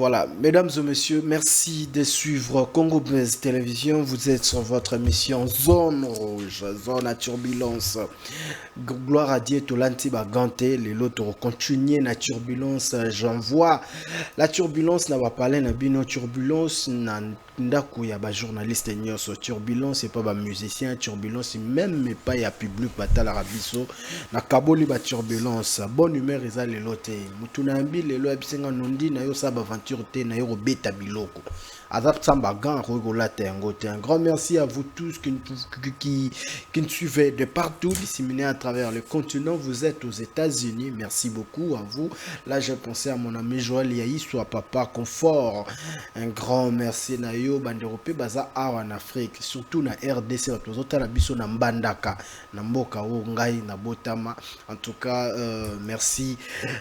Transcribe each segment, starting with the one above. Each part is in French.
Voilà, mesdames et messieurs, merci de suivre Congo Buzz Télévision. Vous êtes sur votre émission Zone Rouge, Zone à Turbulence. Gloire à Dieu, tout l'antiba ganté, les lots continuer la turbulence. J'envoie la turbulence, n'a pas parlé, n'a bino turbulence, n'a ndaku ya ba journaliste nyos turbulence, c'est pas ba musicien turbulence, même mais pas ya public batala rabiso, na kaboli ba turbulence. Bonne humeur eza les loté. Mutunambi les lots absenga nondi na yo sa aventure te na yo beta biloko. Adap Samba Gan, un grand merci à vous tous qui nous suivez de partout, disséminés à travers le continent. Vous êtes aux États-Unis. Merci beaucoup à vous. Là, j'ai pensé à mon ami Joël Yahi, soit Papa Confort. Un grand merci Nayo Banderope Baza en Afrique, surtout na RDC. La biso na Mbandaka, na Mboka Ngai, na Botama. En tout cas, merci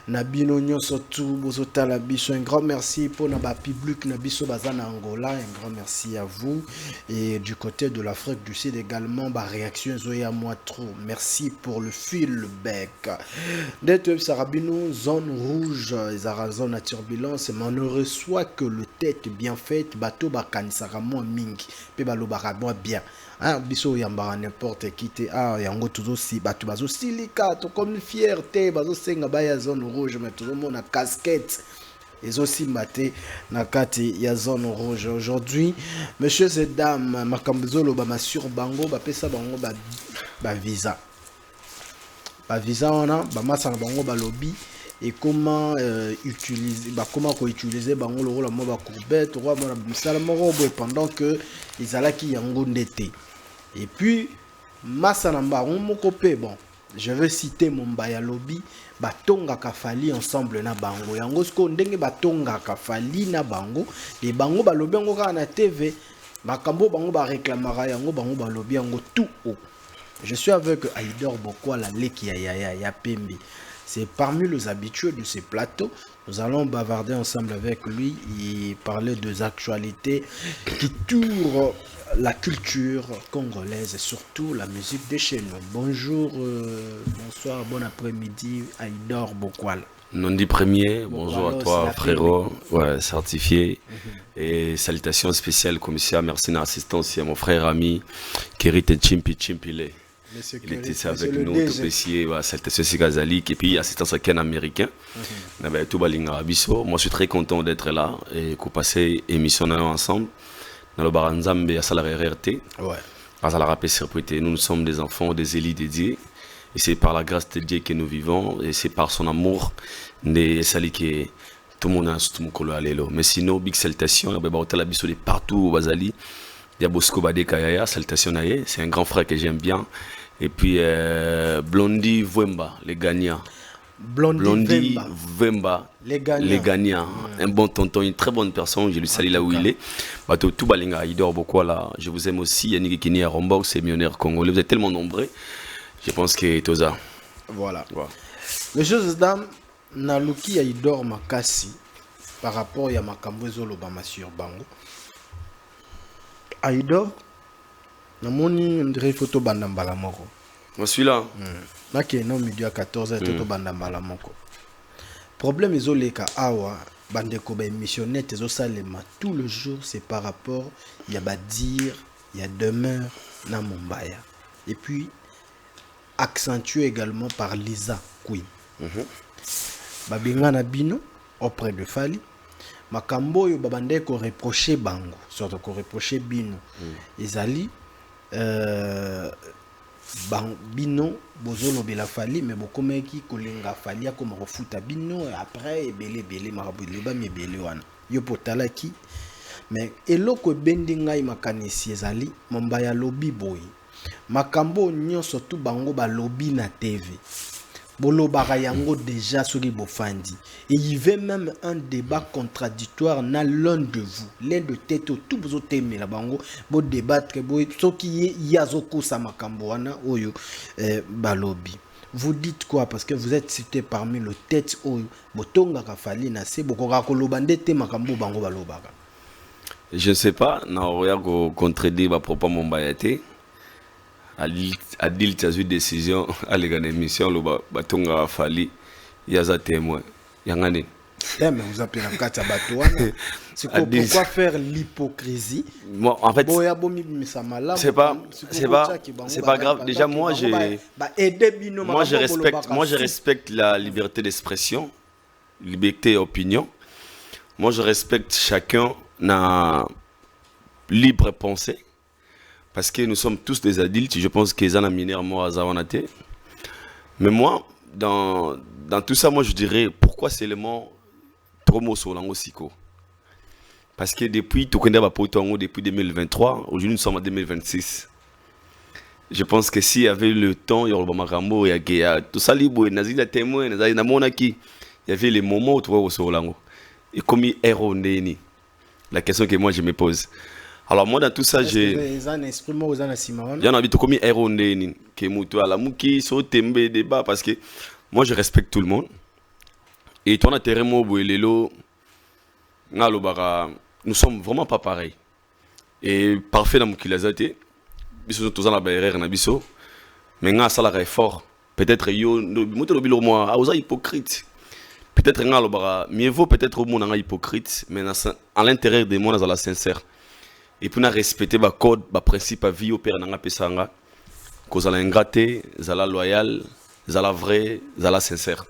Nabino Nyon surtout Bozota la biso. Un grand merci pour Naba public Nabiso Bazana Angola, un grand merci à vous. Et du côté de l'Afrique du Sud également, bah, réaction Zoya moi trop. Merci pour le feedback. D'être Sarabino, zone rouge, zone à turbulence, mais on ne reçoit que le tête bien faite, bateau bakani saramo mingi, pe balo barabo bien. Ah, biso yamba n'importe qui te yango toujours si bato bazo silika, to comme fierté, bazo senga ba ya zone rouge, mais tout le monde a casquette. Et aussi maté nakati ya zone rouge aujourd'hui. Messieurs et dames, makambuzolo ba sur bango ba pesa bango ba visa. Ba visa ona ba masa bango ba lobby et comment utiliser comment utiliser bango le rôle ba courbette roi mo misala moko pendant que ils alla ki yango ndete. Et puis masa namba moko pe bon. Je vais citer mon baya lobby batonga kafali ensemble na bango yango sko ndenge batonga kafali na bango et bango ba lobby yango ka na TV makambo bango ba réclamera yango bango ba lobby yango tout haut. Je suis avec Aïdor Bokwala Leki ya Pembe. C'est parmi les habitués de ces plateaux. Nous allons bavarder ensemble avec lui et parler des actualités qui tournent la culture congolaise et surtout la musique de chez nous. Bonjour, bonsoir, bon après-midi, Aïdor Bokwala. Nondi premier, bonjour à toi frérot, ouais, certifié. Et salutations spéciales commissaire, merci de l'assistance à mon frère ami Kerite Chimpile. Il était avec nous, tout pessier, salutations à Gazali, et puis assistance à Ken américain. Moi je suis très content d'être là et qu'on passe émission ensemble. Dans le Baranzambe à Salari RT. Ouais. Nous sommes des enfants, des élites dédiés. Et c'est par la grâce de Dieu que nous vivons. Et c'est par son amour des salis que tout le monde a tout le monde allélo. Mais sinon, big salutation. Il y a hôtel de partout au Bazali. Il y a Bosco Badekaya, salutation naïe. C'est un grand frère que j'aime bien. Et puis Blondie Vemba, les gagnants. Blondie Vemba, les gagnants. Un bon tonton, une très bonne personne. Je lui salue là où il est. Tout balinga, il dort beaucoup là. Je vous aime aussi. Yannick Kini à Rombox, c'est millionnaire congolais. Vous êtes tellement nombreux. Je pense que tout ça. Voilà. Messieurs et dames, Naluki Aïdor Makasi par rapport à Makambozo Lobama sur Bango. Aïdor, namoni ndire photo bandambala moko. Moi suis là. Naki non midi à 14h toto bandambala moko. Problème ezoleka awa bandeko ba émissionnette ezosalema tout le jour, c'est par rapport il y a dire, il y a demeure na Mombaya. Et puis accentué également par Lisa Queen. Babinga na bino auprès de Fali. Makambo yo babande ko reprocher bango, surtout ko reprocher bino. Ezali bino bozolo bela Fali mais bokomeki kolenga Fali akoma kofuta bino après ebele marabu leba mebele wana. Yo potalaki mais eloko bendinga imakanisi ezali Mombaya lobby boy. Makambo nyonso tout bango ba lobby na TV. Bolobaka yango déjà soki bofandi. Et il y avait même un débat contradictoire na l'un de vous. L'un de tête tout bozo teme la bango bo débattre bo soki yazoko sa makambo wana oyo ba lobby. Vous dites quoi parce que vous êtes cité parmi le tête oyo botonga ka Fali na se bokoka kolobande te makambo bango ba lobaka. Je ne sais pas, na oya contredire ba propos Mombaya te. A dit une décision à l'émission le batonga Fali yaza témoin yangane Mais vous appelez la carte à bateau. Pourquoi faire l'hypocrisie? Moi, en fait, c'est pas grave. Déjà, moi, je respecte la liberté d'expression, liberté d'opinion. Moi, je respecte chacun na libre pensée. Parce que nous sommes tous des adultes. Je pense qu'ils ont amené moi à Zawanate. Mais moi, dans tout ça, moi, je dirais pourquoi c'est le mot promo sur l'ango siko. Parce que depuis 2023, aujourd'hui nous sommes en 2026. Je pense que s'il y avait le temps, il y aurait tout ça, il y avait les moments où tu vois sur l'ango. Et comme il est erroné, la question que moi je me pose. Alors moi dans tout ça, j'ai... Il y en a comme il est erroné, que mutu ala muki so tembe débat parce que moi je respecte tout le monde. Et toi na terrain mo boelelo nous sommes vraiment pas pareils. Et parfait dans Mukilazate, biso tous en la erreur na biso, mais nga ça la fort. Peut-être yo mutu bilo moi a hypocrite. Peut-être nga lobara mieux vaut peut-être au monde nga hypocrite, mais à l'intérieur de moi na sincère. Et puis na respecter ba code, ba principe à vie au père nga pesanga. Cause à l'ingraté, zala loyal, zala vrai, zala sincère.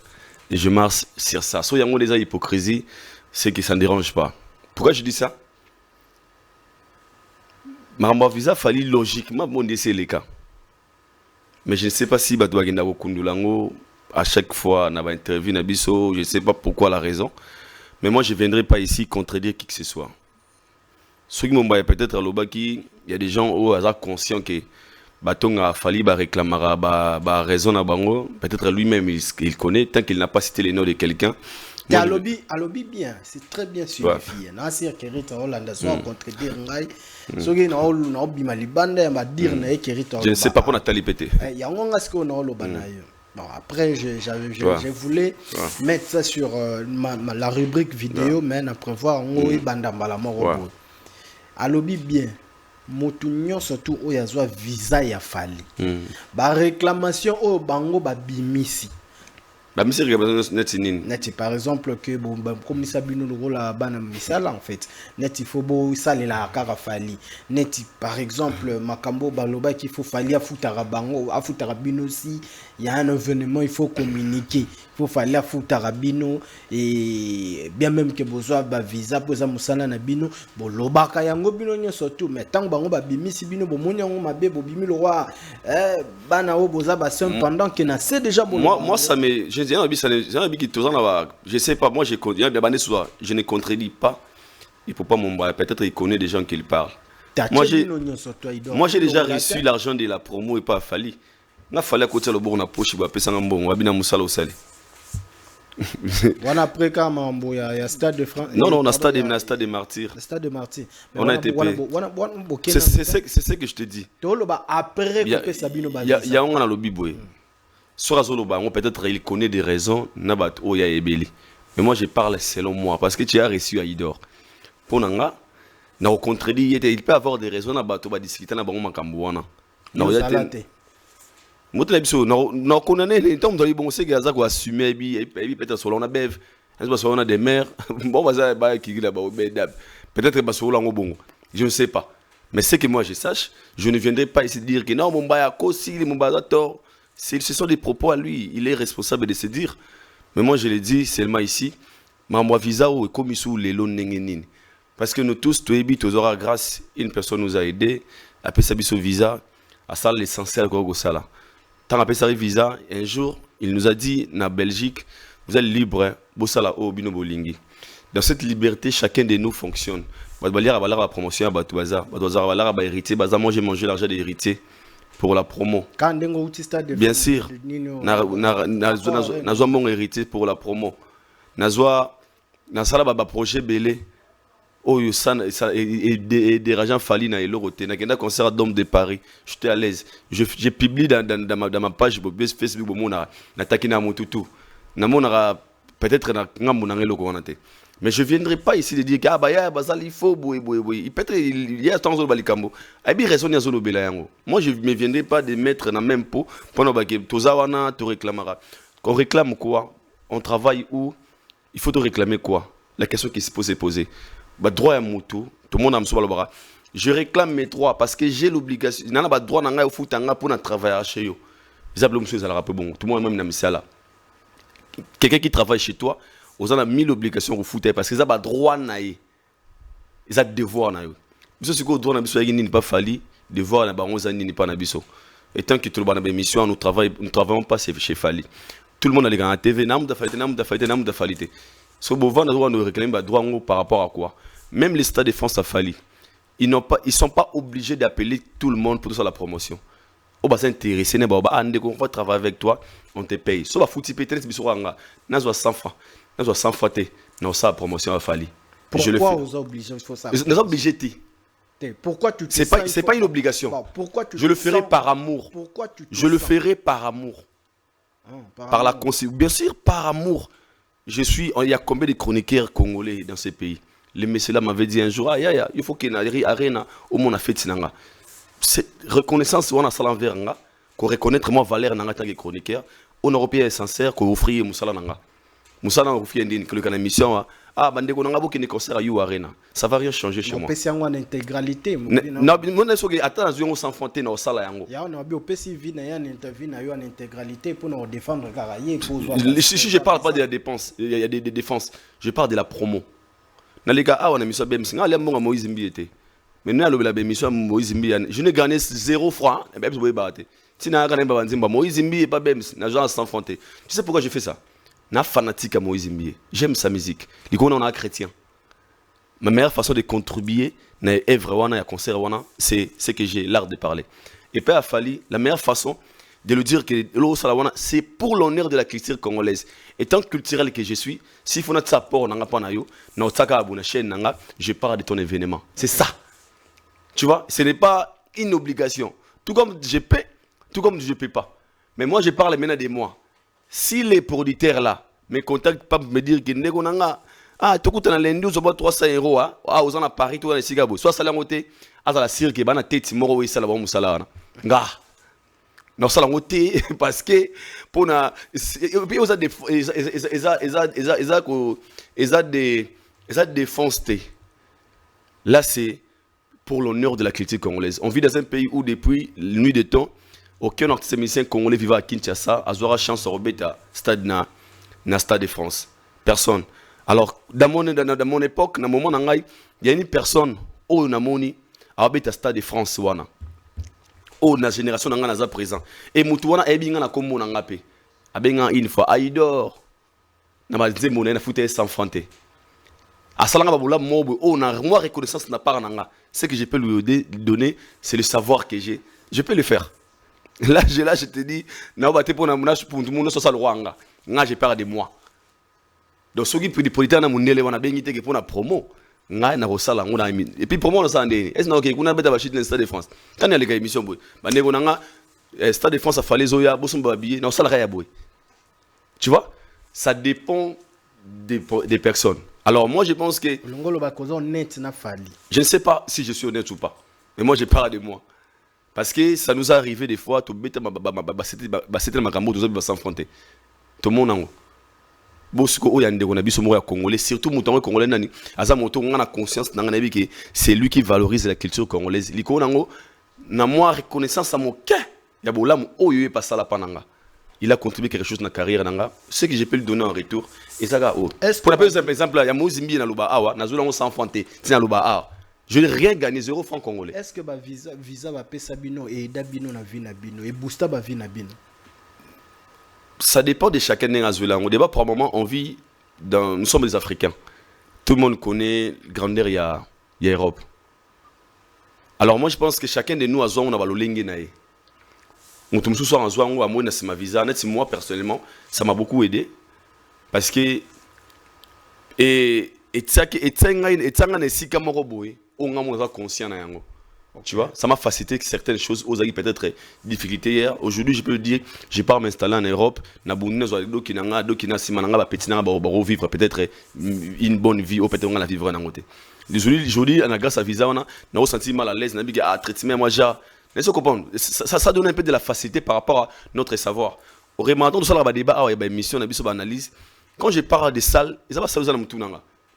Et je marche sur ça. So yango déjà hypocrisie, c'est que ça ne dérange pas. Pourquoi je dis ça? Ma visa fallait logiquement bon c'est le cas. Mais je ne sais pas si Batouagenda Wokundulango à chaque fois n'a pas interview Nabiso, je ne sais pas pourquoi la raison. Mais moi je ne viendrai pas ici contredire qui que ce soit. Ceux qui m'ont peut-être à l'Obaki, il y a des gens au hasard conscients que Baton a fallu réclamer raison à Bango. Peut-être lui-même il connaît, tant qu'il n'a pas cité les noms de quelqu'un. À lobby bien, c'est très bien sûr. Je ne sais pas pour Nathalie Pété. Bon, après, je voulais mettre ça sur la rubrique vidéo, mais après voir à lobby bien. Motunyo surtout où y a visa ya fali. Ba réclamation au bango ba bimisi. Net par exemple que bon comme ça bino le rôle à bana misala en fait net il faut beau ça la kara fali net par exemple makambo baloba qu'il faut fali à futara bango à futara bino aussi il y a un événement il faut communiquer il faut fali à futara bino et bien même que besoin ba visa pour ça musala na bino bon lobaka yango bino nyo surtout mais tant bango ba bimisi bino bo monyango mabe bo bimi le roi bana o boza ba pendant que na c'est déjà bon moi ça me je sais pas, moi je ne contredis pas. Il ne faut pas m'emballer. Peut-être qu'il connaît des gens qui le parlent. Moi j'ai déjà reçu l'argent de la promo et pas Fali. Il a fallu à côté le bon na poche, il va payer un bon, il va bien musala au salé. On a pris quand il y a Stade de France. Non, on a Stade de Martyrs. Stade de Martyrs. On a été payé. C'est ce que je te dis. Après, il y a un lobby boy. Peut-être il connaît des raisons, mais moi je parle selon moi, parce que tu as reçu à Idor. Pour Nanga, il peut avoir des raisons à discuter dans le Makambouana. Je ne sais pas. Mais ce que moi je sache, je ne viendrai pas ici dire que non, mon baya kosi, mon baya tort. Ce sont des propos à lui, il est responsable de se dire. Mais moi je l'ai dit seulement ici, ma visa ou comme sous les lots nengenin. Parce que nous tous, tous aura grâce, une personne nous a aidé, a fait sa visa, à ça l'essentiel quoi ça là. Tant après sa visa, un jour, il nous a dit na Belgique, vous êtes libre, bossala au bino bolingi. Dans cette liberté, chacun de nous fonctionne. La promotion à Batouaza, Batouaza héritier, moi j'ai mangé l'argent des héritiers. Pour la promo. Bien sûr. Nazwa mon héritier pour la promo. Nazwa projet belé. Oh et des agents fali na eloroté. Na kenda concert à Dôme de Paris. J'étais à l'aise. J'ai publié dans ma page Facebook na takina mututu. Na monara peut-être na ngamuna ngeloko onate. Mais je ne viendrai pas ici de dire que il faut peut-être il y a tant de balikambo. Moi je ne me viendrai pas de mettre dans la même pot pendant que Tozawana te réclamera. On réclame quoi? On travaille où? il faut te réclamer quoi? La question qui se pose est posée. Bah, droit à moto, tout le monde a me. Je réclame mes droits parce que j'ai l'obligation. Il y a pas droit au foot pour travailler chez eux. Tout le monde même n'a ça là. Quelqu'un qui travaille chez toi, vous avez 1000 obligations au foot parce qu'ils ont pas droit na ils ont devoir na yo. Biso siko droit na biso ni pas fali, devoir na ba 11 ans ni pas na biso. Et tant que tout le monde a une mission, nous travaillons pas chez Fali. Tout le monde a les gars à TV, n'a pas falité. Ce que vous nous réclamer droit par rapport à quoi? Même les stades de France à Fali, ils sont pas obligés d'appeler tout le monde pour faire la promotion. On va s'intéresser, on va travailler avec toi, on te paye. Si on va foutre peut-être na 100 francs, na 100 francs na sa promotion à Fali. Pourquoi vous obligés il faut ça? Nous sommes obligés. Pourquoi tu c'est pas une obligation. Bon, pourquoi tu je le ferai par amour. Pourquoi tu je le ferai par amour. Par la conscience. Bien sûr, par amour. Il y a combien de chroniqueurs congolais dans ce pays? Les messieurs là m'avaient dit un jour, il faut qu'il y ait une arène au monde a fait sinanga. C'est reconnaissance on a ça l'envers nga, qu'on reconnaître moi valeur nanga tant que chroniqueur. On européen est sincère qu'on offrir musala nanga. Musala offrir une que le mission bandeko nanga boki ne concert à You Arena. Ça va rien changer chez moi. On en intégralité. Non, mon est-ce que attends, je vais s'enfanter dans sala yango. Ya on a bien opesi vie na yan interview na yo en intégralité pour nous défendre Karaye pour. Si je parle pas de la dépense, il y a des défenses. Je parle de la promo. Dans les gars, on a mis ça BMC. On a mis Moïse Mbi. Mais nous, on a mis ça Moïse Mbi. Je n'ai gagné 0 francs. BMC, vous voyez, si on a gagné Moïse Mbi et pas BMC, on a s'enfanter. Tu sais pourquoi je fais ça? Je suis fanatique à Moïse Mbi. J'aime sa musique. On est chrétien. Ma meilleure façon de contribuer à œuvre, à concert, c'est que j'ai l'art de parler. Et puis, à Fali, la meilleure façon de lui dire que c'est pour l'honneur de la culture congolaise. Étant culturel que je suis, s'il faut notre support, je parle de ton événement. C'est ça. Tu vois, ce n'est pas une obligation. Tout comme je paie, tout comme je ne paie pas. Mais moi, je parle maintenant de moi. Si les producteurs là me contactent pas pour me dire que tu as lundi, tu as 300 euros, aux gens à Paris, tu as Sigabo, soit ça la montée, à la cirque, tu as tête, moro, ça la va moussala. Non, ça la montée parce que pour na, ils ont des défenses. Là, c'est pour l'honneur de la culture congolaise. On vit dans un pays où depuis la nuit des temps, aucun artiste musicien congolais vivant à Kinshasa a eu la chance de remettre à stade de France. Personne. Alors, dans mon époque, dans mon moment, il y a une personne où on a moni à remettre à stade de France. Oh, la génération est présent. Et Moutouana est bien comme mon angapé. Abenga une fois, Aïdor. N'a dit mon n'a foutu sans fronté. À Salanga Baboula, moi, reconnaissance n'a pas nanga. Ce que je peux lui donner, c'est le savoir que j'ai. Je peux le faire. Là, je te dis, n'a pas été pour tout le monde, c'est ça le roi. Là, j'ai peur de moi. Donc, ceux qui prennent des politiques, on a bien été pour la promo. Et puis pour moi, on a dit, est-ce que vous avez fait le Stade de France? Quand il y a les émissions, le Stade de France a fallu Zoya, Bosumba Billet, non, ça l'a rien. Tu vois, ça dépend des personnes. Alors moi, je pense que. Je ne sais pas si je suis honnête ou pas. Mais moi, je parle de moi. Parce que ça nous est arrivé des fois, c'était ma gamme, nous s'enfronter. Tout le monde en haut. Surtout les Congolais, a conscience que c'est lui qui valorise la culture congolaise. Il a reconnaissance à mon cœur. Il a contribué quelque chose dans la carrière. Ce que je peux lui donner en retour. Pour exemple, il y a Mozimbi dans le je n'ai rien gagné, 0 francs congolais. Est-ce que visa va payer Sabino et Dabino na vie Nabino et Boosta va vie Nabino? Ça dépend de chacun des Azuela. Au débat, pour un moment, on vit dans. Nous sommes des Africains. Tout le monde connaît grandeur, il y a Europe. Alors, moi, je pense que chacun de nous a besoin de l'olingue nae. Nous sommes tous en besoin de ma visa. Moi, personnellement, ça m'a beaucoup aidé. Parce que. Tu vois, ça m'a facilité certaines choses aux avis peut-être difficultés hier. Aujourd'hui, je peux le dire, je pars m'installer en Europe. Vivre peut-être une bonne vie ou peut-être on la vivre en côté. Aujourd'hui, grâce à visa, on a senti mal à l'aise, on a traitement moi déjà. Ça donne un peu de la facilité par rapport à notre savoir. Au remarquant tout ça, le débat, il y a une mission, une analyse. Quand je parle des salles, ils ont pas ça aux alentours.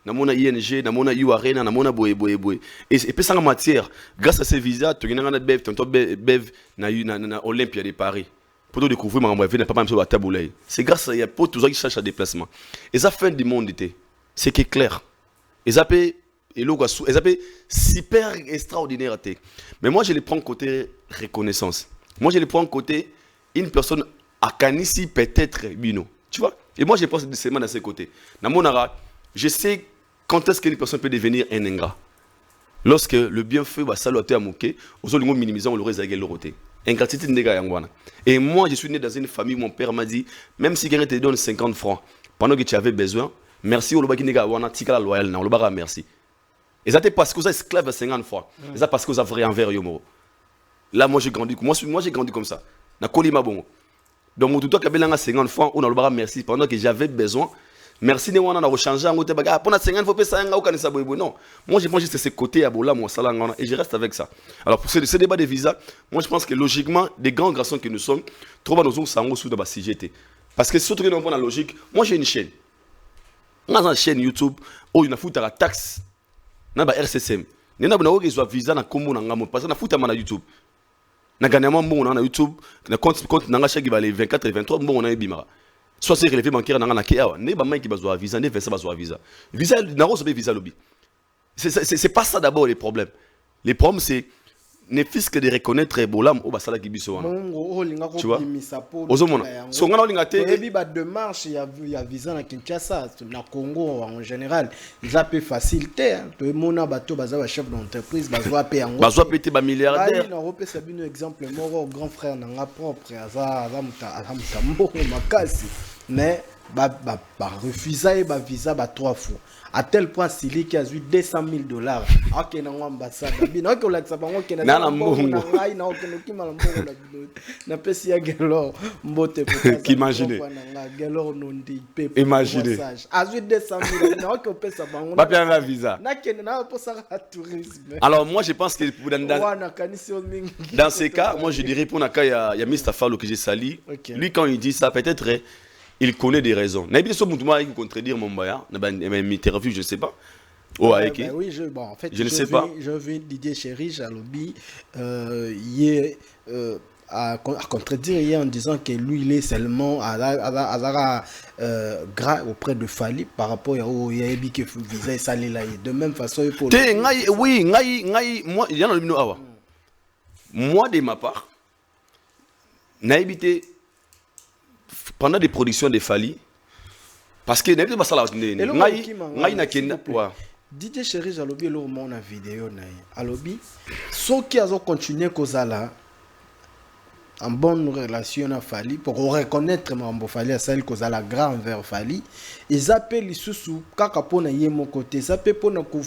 Namona ING, namona U Arena, namona boye. Et puis ça en matière, grâce à ces visas, tu as bev, na Olympia de Paris. Pour découvrir ma vie, n'a pas même à Taboulay. C'est grâce à pour tous ceux qui cherchent à déplacement. Et ça fin du monde était. C'est qui est clair. Et ça peut super extraordinaire. Mais moi je les prends côté reconnaissance. Moi je les prends côté une personne à Kanissi peut-être Bino. Tu vois? Et moi je pense seulement dans ces côtés. Dans mon ara, je sais quand est-ce qu'une personne peut devenir un ingrat. Lorsque le bienfait va saluer à Mouké, aux autres minimiser, on l'aurait zagué l'aureté. Ingratitude n'est pas. Et moi, je suis né dans une famille où mon père m'a dit, même si quelqu'un te donne 50 francs, pendant que tu avais besoin, merci au Lobaki Nega Wana, Tika la loyal, na Lobara merci. Et ça, c'est parce que vous êtes esclave à 50 francs. Et ça, parce que vous avez vrai envers Yomo. Là, moi, j'ai grandi comme ça. Na Kolima Bongo. Donc, mon tuto qui avait 50 francs, on a Lobara merci, pendant que j'avais besoin. Merci de moi, on a rechangé en côté bagarre. Pendant 50 faut pas ça, non. Moi, je pense juste ce côté à Bola, moi, salangana, et je reste avec ça. Alors, pour ce débat de visa, moi, je pense que logiquement, des grands garçons que nous sommes, trouvent nos sangs sous la CGT. Parce que surtout que nous avons la logique, moi, j'ai une chaîne. On a une chaîne YouTube où il y a une taxe, na ba RCCM. Nous avons un visa na Combo na parce que na fouta na YouTube. Na gagné mon bon na YouTube, na compte na chaque qui va les 24 et 23 bon on a bimara. Soit c'est relevé bancaire dans la Kia, ne ba qui besoin visa, ne verser besoin visa. Visa na rose visa lobby. C'est pas ça d'abord les problèmes. Les problèmes c'est ne fils que de reconnaître Ebola au basala qui biso wana. Tu vois? Ozomona. So ngana lingate et puis ba démarche il y a visa na Kinshasa, na Congo en général, ils a peu facilité hein. To mona bato baza chef d'entreprise bazwa pe yango. Bazwa pe te ba milliardaire. Na Europe c'est un exemple moko grand frère na nga propre aza mutambo makasi. Mais refuser ba visa ba 3 fois à tel point Sili qui a eu $200,000 ok na ambassade bino ok la sabango ke na mbongo na ngai na ok no mbongo na pesi ya gelo mbote qui imaginer na gelo nondi pe imaginer a eu $200,000 na ok pesa bango ba bien la visa na ken na pour ça tourisme. Alors moi je pense que dans ces cas moi je dirais pour na cas il y a Mr Fallo que j'ai sali lui quand il dit ça peut-être il connaît des raisons. N'a pas besoin de contredire mon baillard, n'a pas interview, je ne sais pas. Oh, oui, en fait, je ne sais pas. Je veux Didier Chéri, Jalobi, à contredire en disant que lui, il est seulement gras auprès de Fali par rapport au Yabi qui visait Salila. De même façon, il faut. Oui, moi, il y en a une awa. Moi, de ma part, n'a évité. Pendant des productions de Fali, parce que n'est pas ça là. DJ Chéri Jalobi le mon vidéo na alobi ceux qui ont continué kozala en bonne relation à Fali pour reconnaître mambo Fali à celle kozala grand vers Fali ils appellent les sous kaka pona yemo côté ça peut pona ko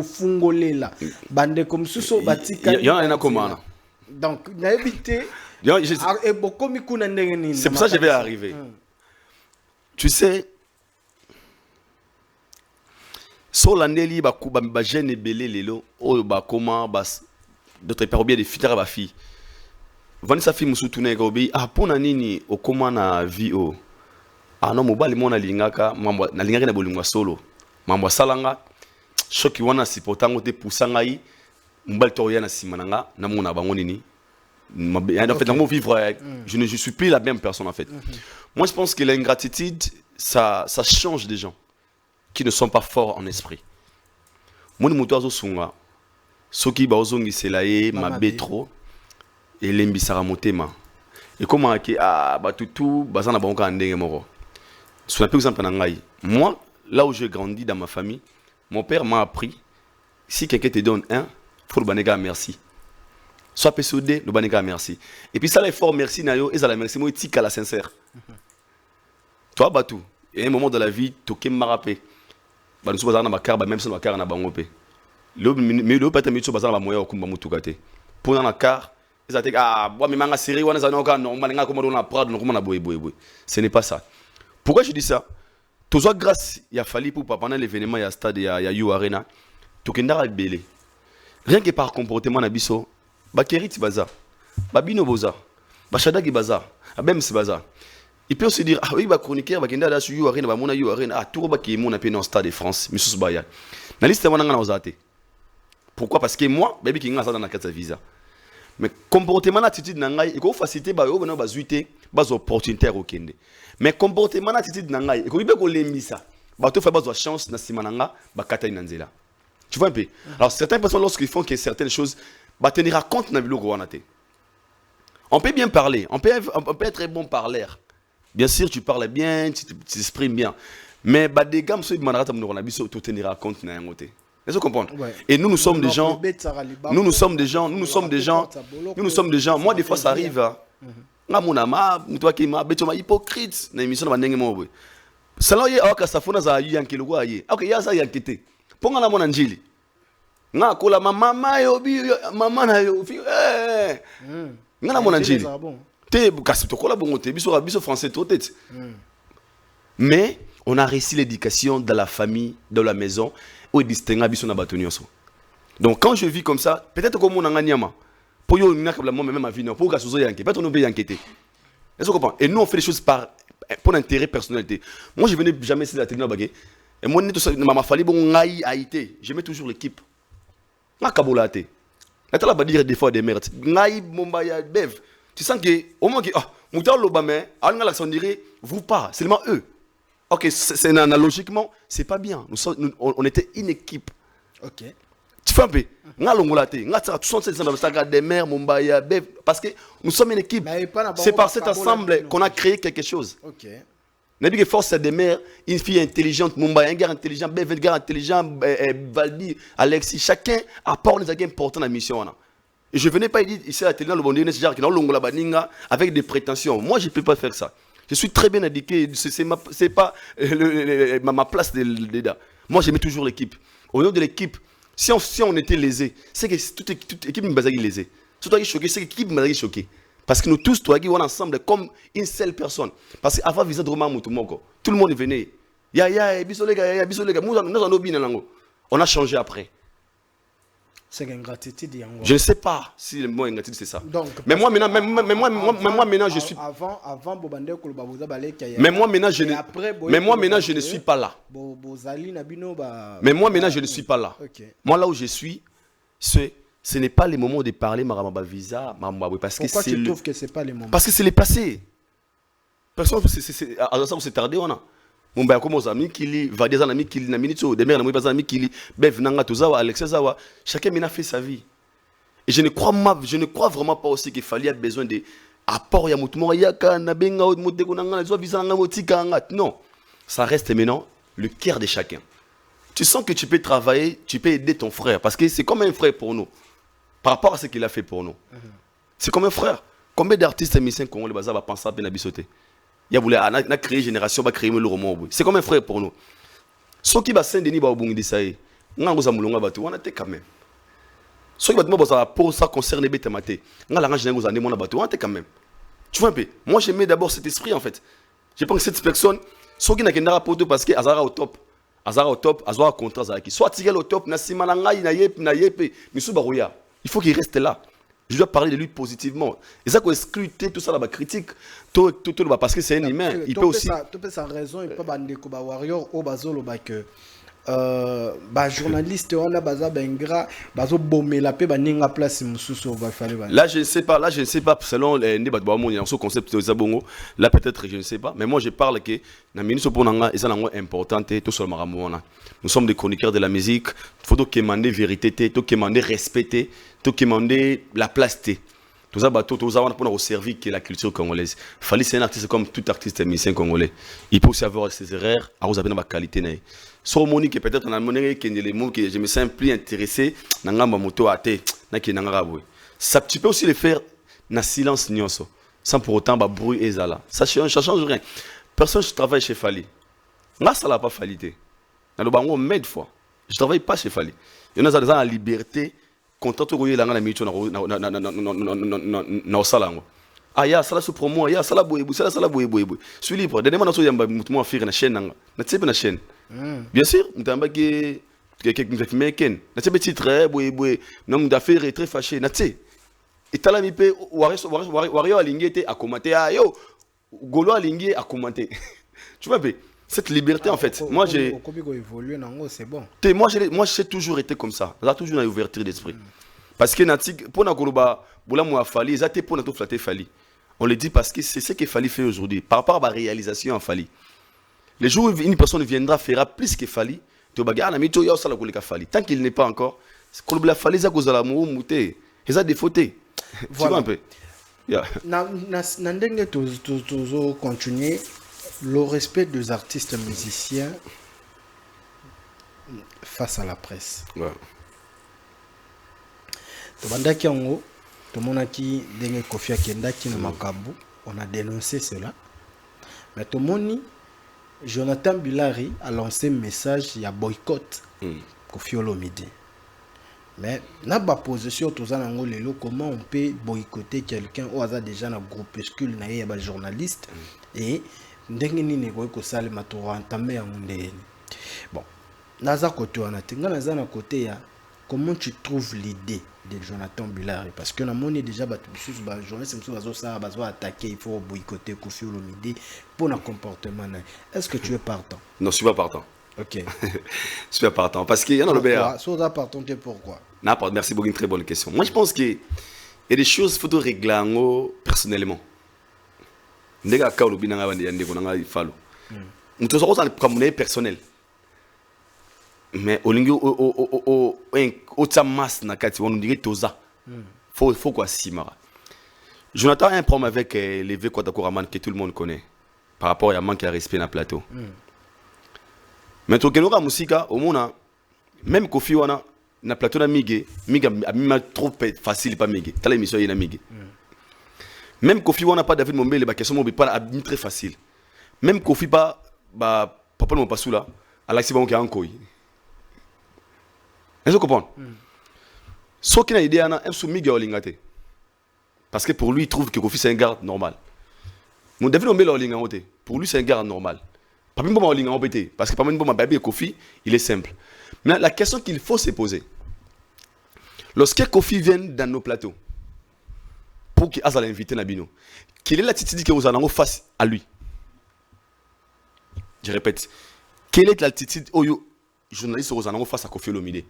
fungolela bande comme sous batika il y en a comment donc n'a évité. C'est pour ça que je vais arriver. Tu sais, sur l'année, ba jeune belé lelo, oh ba comment d'autres parents bien des filles à ba fille. Vanessa fille musu tourner gobi ah pona nini o comment na vie o. Ah non mobali mona lingaka mambo na lingaka na bolingwa solo. Mambo salanga choki wana sipotango te pusanga yi mobali to yana simananga na mona bango nini. En fait, dans mon vivre, je ne suis plus la même personne en fait. Moi, je pense que l'ingratitude, ça change des gens qui ne sont pas forts en esprit. Moi, je suis un ceux qui sont ma bétro et l'embissara motema. Et comment tout bazana banka andenge moro. Sur un peu exemple moi, là où j'ai grandi dans ma famille, mon père m'a appris si quelqu'un te donne un, faut le banega merci. Soit PSOD, le banega merci. Et puis ça l'effort merci nayo et ça la merci moi éthique à la sincère. Toi Batou, il y a un moment de la vie toke marapé. Ba nous bazana makar ba même si makar na bango pe. Le pata mitso bazana ba moya okumba mutukate. Pour na car, ils a dit ah moi manga série wana za noka non malinga comme on a prod non comme na boy. Ce n'est pas ça. Pourquoi je dis ça? Toujours grâce il a fallu pour pendant l'événement il y a stade il y a U Arena. Tokenda belé. Rien que par comportement na biso Bakerit baza, Babino boza, Bachadagi baza, Abem se baza. Il peut aussi dire, ah oui, bah chroniqueur, bah kenda da su arena, bah mona arena, ah tout bah qui est mon appel dans Stade de France, Missus Baya. La liste est maintenant aux athées. Pourquoi? Parce que moi, baby qui n'a pas dans la carte visa. Mais comportement, attitude, nangai, il faut faciliter, bah yo, bah zuité, bah opportunité au kende. Mais comportement, attitude, nangai, il faut bien qu'on l'aime ça. Bah tu fais pas de chance, na simananga, bah kata inanzela. Tu vois un peu. Alors certaines personnes lorsqu'ils font que certaines choses, bah tenir compte na bilo goanate. On peut bien parler, on peut être très bon parleur. Bien sûr, tu parles bien, tu t'exprimes bien. Mais bah des gars, monsieur Manarata Mnoronabiso, tu tenir compte na ngote. Est-ce que vous comprenez? Et nous sommes des gens, nous sommes des gens, moi des fois ça arrive, nga monama, toi qui m'a betoma hypocrite, na émission na ndenge mo. Salon ye awaka safuna za yankelo kwa ye. Ok, ya sa yankete. Ponga na mona njili. Nga kola mama yo bi mama na yo. Nga na mona njili. Te kasi to kola bongo te biso français to tête. Mais on a réussi l'éducation dans la famille, dans la maison où distingue biso na batonyoso. Donc quand je vis comme ça, peut-être comme on a nyama. Pour yo nakabla moi même ma vie non pour ka sozo yanké. Peut-être on peut yankete. Est-ce que vous comprenez? Et nous on fait les choses pour l'intérêt personnalité. Moi je venais jamais essayer de la technologie. Et moi ma famille bon ngai haïté. Je mets toujours l'équipe. Na kabolate. Là tu vas dire des fois des merdes. Ngai mombaya bev. Tu sens que au moins que mouta lobame, alanga la dirait vous pas, seulement eux. OK, c'est logiquement, c'est pas bien. On était une équipe. OK. Tu fais un peu. Nga longolate, nga tu sens des mères mombaya bev parce que nous sommes une équipe. C'est par cet ensemble qu'on a créé quelque chose. OK. N'a que force des mères, une fille intelligente, Mumbai, un gars intelligent, Bev, un gars intelligent, Valdi, Alexis, chacun apporte des gars importants dans la mission. Et je venais pas dire ici à la télé, le bon Dieu, avec des prétentions. Moi, je ne peux pas faire ça. Je suis très bien indiqué, c'est pas ma place dedans. Moi, j'aimais toujours l'équipe. Au niveau de l'équipe, si on était lésé, c'est que toute équipe me basait lésée. Tout le choqué, c'est que l'équipe me basait choqué. Parce que nous tous, toi, on ensemble comme une seule personne. Parce qu'avant, visa de Romain Moutoumoko, tout le monde venait. On a changé après. C'est une gratitude. Je ne sais pas si le mot ingratitude c'est ça. Donc, mais moi maintenant, je suis. Avant Bobande Kolobaboza Balek. Mais moi maintenant je ne suis pas là. Mais moi maintenant je ne suis pas là. Moi là où je suis, ce n'est pas le moment de parler Maramaba Visa, parce que pourquoi tu trouves que c'est pas le moment? Parce que c'est le passé. Personne c'est tardé on a. Mon bah comme aux amis qui lit, va des amis qui lit na minute des mères na amis qui lit, Bev nanga tozawa Alexa Zawa, chacun a fait sa vie. Et je ne crois vraiment pas aussi qu'il fallait avoir besoin de apport ya mutumo ya kana benga muteko nanga zo visa nanga motika ngat. Non. Ça reste maintenant le cœur de chacun. Tu sens que tu peux travailler, tu peux aider ton frère parce que c'est comme un frère pour nous. Par rapport à ce qu'il a fait pour nous. C'est comme un frère. Combien d'artistes et musiciens congolais va penser à Benabisoté? Il a créé une génération, il a créé le roman. C'est comme un frère pour nous. Ceux qui va Saint-Denis, on a été quand même. Ceux qui va pour ça concerne les bêtes, on a été quand même. Tu vois un peu? Moi, j'aimais d'abord cet esprit en fait. Je pense que cette personne, ceux qui n'ont qu'un rapport parce que Azara au top. Azara au top, Azara contre Azara qui soit tiré au top, il faut qu'il reste là. Je dois parler de lui positivement. Et ça qu'on exclut tout ça la critique, tout parce que c'est un humain. Il peut aussi. Tu peux sa raison, il peut bande ko ba warrior au bazolo ba que journaliste on a baza bengra bazo bomela pe baninga place mususu va fallait. Là je ne sais pas selon les débat ba mon ce concept de Zabongo. Là peut-être je ne sais pas, mais moi je parle que na ministre pour nanga et ça nango importante tout sur maramona. Nous sommes des chroniqueurs de la musique, faut donc demander vérité, faut demander respecter, faut demander la place té. Tout ça tout ça pour nous servir que la culture congolaise. Fallait c'est un artiste comme tout artiste musicien congolais. Il peut aussi avoir ses erreurs, à vous avez ma qualité né. So Monique peut-être on a monnaie que les mots que je me sens plus intéressé nangamba moto até na ki nangara boy. Ça tu peux aussi le faire na silence nyonso sans pour autant bruit et zala. Ça change rien. Personne je travaille chez Fali. Là ça l'a pas falité. Dans le bango mille fois. Je travaille pas chez Fali. Il y en a la liberté content to goyer la na micho na salango. Ah ya sala su promo ya sala boy boy. Suis libre. Dernièrement na so yamba mutumo afire na chaîne nanga. Na tsebe na chaîne. Bien sûr, m'tamba que quelqu'un meken. Na tsebe titre boy. Non d'affaire est très fâché. Na tsé. Et tala mi pe wario alingete akomate yo. Golo Alingue a commenté. Tu vois, cette liberté en fait. Moi, j'ai. C'est bon. Moi, j'ai toujours été comme ça. J'ai toujours une ouverture d'esprit. Parce que pour Nakoloba, Fali, ils étaient pour notre flatter Fali. On le dit parce que c'est ce qu'il fallait faire aujourd'hui. Par rapport à la réalisation en Fali. Les jours où une personne viendra, fera plus qu'il fallait. Tant qu'il n'est pas encore, quand il fallait ça cause de l'amour, muté, ils ont défauté. Tu vois un peu. Nandenge toujours continuer le respect des artistes musiciens face à la presse. Ouais. Tobandaki yango, tomonaki ndenge Kofi akendaki na makambo, on a dénoncé cela. Mais tomoni Jonathan Bilari a lancé un message, il y a boycott Kofi Olomide. Mais na ba position tozanango lelo, comment on peut boycotter quelqu'un ou a déjà un groupuscule na ya ba journaliste et ndenge nini ko sale matora entamé en ndeni. Bon, naza côté on a tinga naza na côté ya comment tu trouves l'idée de Jonathan Bilari parce que na moni déjà ba tous ba journaliste mso bazo ça bazo attaquer, il faut boycotter Kofi Olomide pour un comportement. Est-ce que tu es partant? Non, je suis pas partant. OK. Je suis pas partant parce qu'il y a dans le BA. Soit partant, pourquoi? Merci beaucoup, une très bonne question. Moi, je pense qu'il y a des choses qu'il faut régler personnellement. Ndega ka olobi nanga bandi yande konanga ifalo. Muto soko ça comme personnel. Mais olingi o tsamas na kati on dirait toza. Faut quoi simara. Jonathan a un problème avec les V Kwatakoraman que tout le monde connaît par rapport à manque de respect dans le plateau. Mais to kenoka musika au monde même Kofi wana na plateau na miga a trop facile pas miga. T'as l'émission y na miga. Même Kofi wana pas David Mombele ba question mo pas très facile. Même Kofi pas ba papa no pasula Alexis Bango ankoy. Est-ce que vous comprenez? Ce qui a idée ana em miga olingate. Parce que pour lui il trouve que Kofi c'est un garde normal. Mon David Mombele olingate. Pour lui c'est un garde normal. Pas même pour olingate parce que pas même pour ma baby Kofi, il est simple. Mais la question qu'il faut se poser. Lorsque Kofi vient dans nos plateaux pour qu'il ait l'invité Nabino, quelle est l'attitude que vous allez face à lui? Je répète, quelle est l'attitude au journaliste vous allez face à Kofi Olomide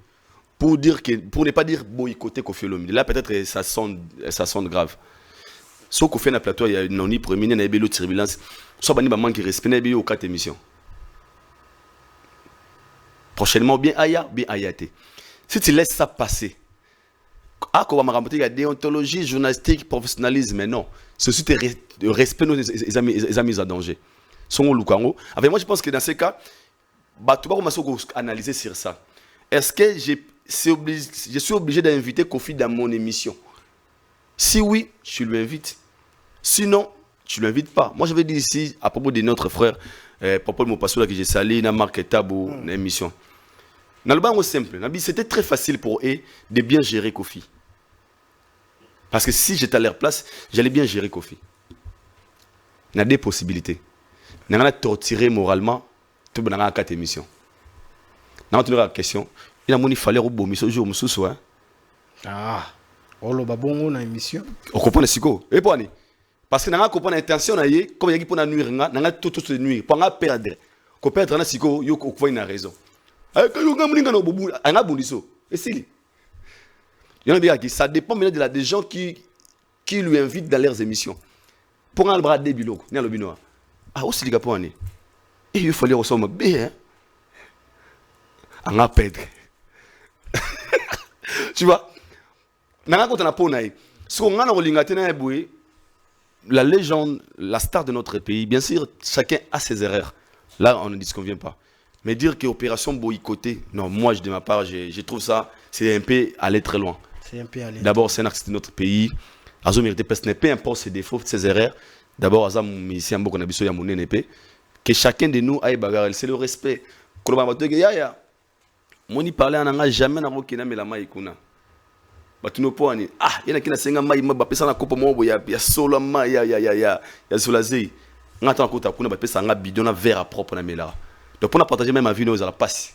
pour ne pas dire boycotter Kofi Olomide? Là peut-être ça sonne grave. Sauf Kofi na plateau il y a non ni premier na ebelo turbulence, soit bani ba manque de respect na ebelo au 4 émissions. Prochainement bien ayate. Si tu laisses ça passer, il y a déontologie, journalistique, professionnalisme, mais non. Ceci te respect les amis en danger. Avec moi, je pense que dans ce cas, tu vas commencer à analyser sur ça. Est-ce que je suis obligé d'inviter Kofi dans mon émission? Si oui, je lui invite. Sinon, tu ne l'invites pas. Moi, je vais dire ici, à propos de notre frère, Papa Mopasoula, que j'ai salé, na Marc Tabou, dans l'émission. C'était très facile pour eux de bien gérer Kofi. Parce que si j'étais à leur place, j'allais bien gérer Kofi. Il y a des possibilités. Il y a torturé moralement tout le monde dans 4 émissions. Dans la question, il a fallu au beau mission jour mususu. Ah, on l'a bon dans émission. On comprend le psycho. Et pour parce que on comprend l'intention na yé comme il y a pour nuire na tout nuire pour nga perdre. Ko perdre na psycho yo ko une raison. Ça dépend maintenant des gens qui lui invitent dans leurs émissions. Pour un bras de biloko, ah aussi les gars pour année. Et il faut les ressembler bien. On a perdre. Tu vois? La légende, la star de notre pays, bien sûr, chacun a ses erreurs. Là, on ne dit qu'on ne vient pas. Mais dire que opération boycottée, non, moi, de ma part, je trouve ça, c'est un peu aller très loin. D'abord, c'est un artiste de notre pays. Azo mérité parce que peu importe ses défauts, ses erreurs. D'abord, Azo ici en beaucoup d'habitude, il y a que chacun de nous aille bagarre. C'est le respect. Quand on va dire ya, moi ni parler en anglais jamais na rokina mais la maïkuna. Batuno po ani ah, il y en a qui na senga maï ma bapesa na kopo mo ya solo ma ya solazi. Ngata ko ta kuna bapesa nga bidon na verre propre na mela. Donc pour partager même ma vie nous à la passe.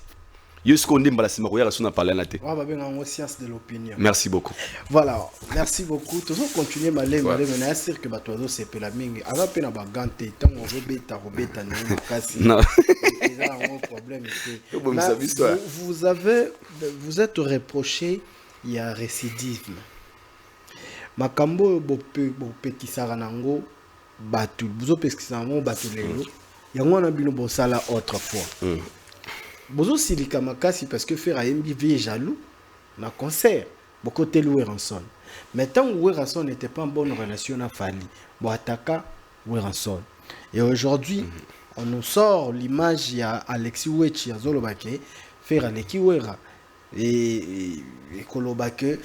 science de l'opinion. Merci beaucoup. Voilà, merci beaucoup. Toujours continuer malé mais c'est que bateau c'est pe la mingi. Aga pe na ba ganté tant on robeta ne kasi. Non. C'est un problème. Vous êtes reproché il y a récidivisme. Makambo bo petit saranango batu buzo peskisango batu lelo. Yango na bino bosala autrefois. Bozo silika makasi parce que faire ayembi vie jaloux na concert beaucoup de Weranson. Mais tant que Weranson n'était pas en bonne relation à Fali, bon attaquer Weranson. Et aujourd'hui, on nous sort l'image il y a Alexis Wechi à Zolobake faire Aleki Wera et Kolobake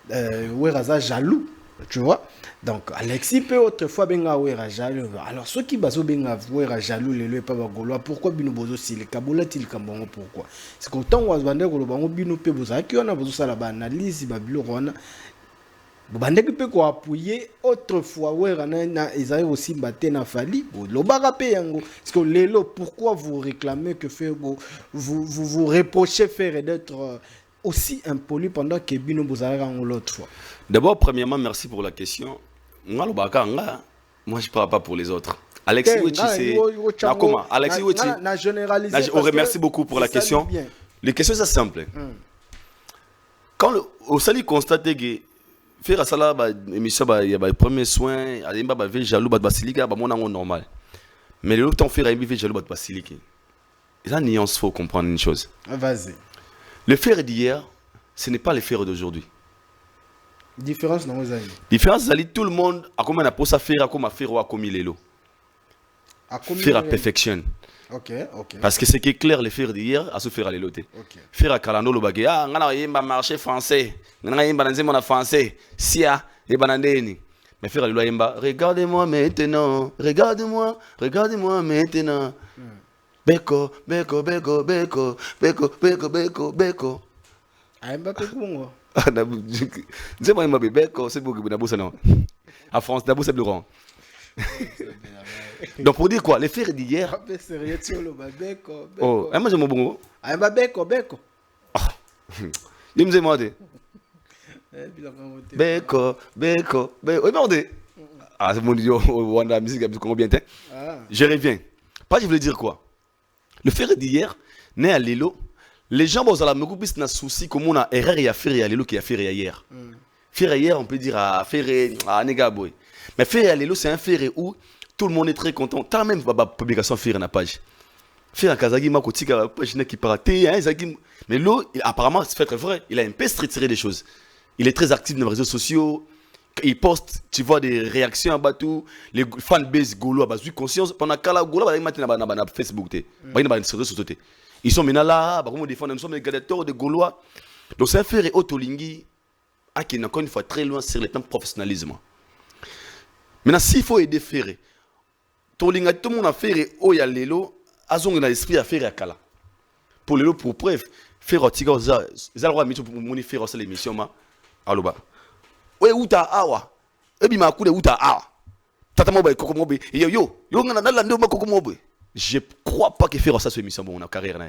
Weraza jaloux. Tu vois, donc Alexis peut autrefois benga wera jaloux. Alors ceux qui baso benga wera jaloux les pas bagolois, pourquoi bino bozo sile kabola til kambongo pourquoi? C'est que tant was bande ko bango bino pe boza ki on a bozo sala ba analyse ba bilo rona. Bande ki pe ko appuyer autrefois wera na ezai aussi baté na fali. Lo bara pe yango. Parce que lelo pourquoi vous réclamez que faire vous reprochez faire d'être aussi impoli pendant que bino bozara l'autre fois. D'abord, premièrement, merci pour la question. Moi, je ne parle pas pour les autres. Alexis Wechi, c'est... Alexis Wechi, merci beaucoup pour la question. Les questions, c'est simple. Quand au sali constate que faire ça là, émission, il y a les premiers soins, il y a des jaloux, il y a des normal. Mais le temps faire des jaloux, il y a une nuance, il faut comprendre une chose. Vas-y. Le faire d'hier, ce n'est pas le faire d'aujourd'hui. Différence dans vos amis. Différence, tout le monde a comme un apôtre à faire, comme à faire ou à comme il est là. Faire à perfection. Ok. Parce que ce qui est clair, le faire d'hier, à se faire à l'éloté. Faire à Kalando le bagay, ah, on a un marché français, on a un français, sia, et banandeni. Mais faire à l'éloté, regardez-moi maintenant, regardez-moi maintenant. Beko. Ah, Mbappé Congo. Dis-moi Mbappé, Beko, c'est beaucoup de ça non. À France, d'abord c'est le rang. Donc pour dire quoi, les faire d'hier. Mbappé sérieux sur le Beko. Oh, moi j'aime bon. Ah, Mbappé Beko. Il me demande. Beko. Regardez. Ah, c'est mon dieu, on a la musique, combien de temps. Je reviens. Pas, je voulais dire quoi. Le faire d'hier, né à Lelo, les gens, bon, ça me coupe, c'est un souci comme on a erreur et à faire à Lelo qui a fait hier. Faire hier, on peut dire à faire à Negaboy. Mais faire à Lelo, c'est un faire où tout le monde est très content. T'as même la publication faire na page. Faire à Kazagi, ma côté, page qui paraté, mais là, apparemment, c'est fait très vrai. Il a un peu tiré des choses. Il est très actif dans les réseaux sociaux. Il poste, tu vois, des réactions à Batou, les fanbase Golo à Batou, conscience, pendant que la Golo, il y a Facebook, il y a des réseaux sociaux. Ils sont maintenant là, nous défendons, nous sommes des gladiateurs de Gaulois. Donc c'est un fait Otolingui, qui est encore une fois très loin sur le plan professionnalisme. Maintenant, s'il faut aider Ferré, tout le monde a fait Oya Lelo, Azong a l'esprit à faire à Kala. Pour Lelo, pour preuve, faire au Tiga, ils ont le droit de faire l'émission, Aloba. Oui, uta awa. Ebi ma kude uta awa. Tata mobe kokomobe. Yo ngana na lande ma kokomobe. Je crois pas que faire ça sur émission bon na carrière na.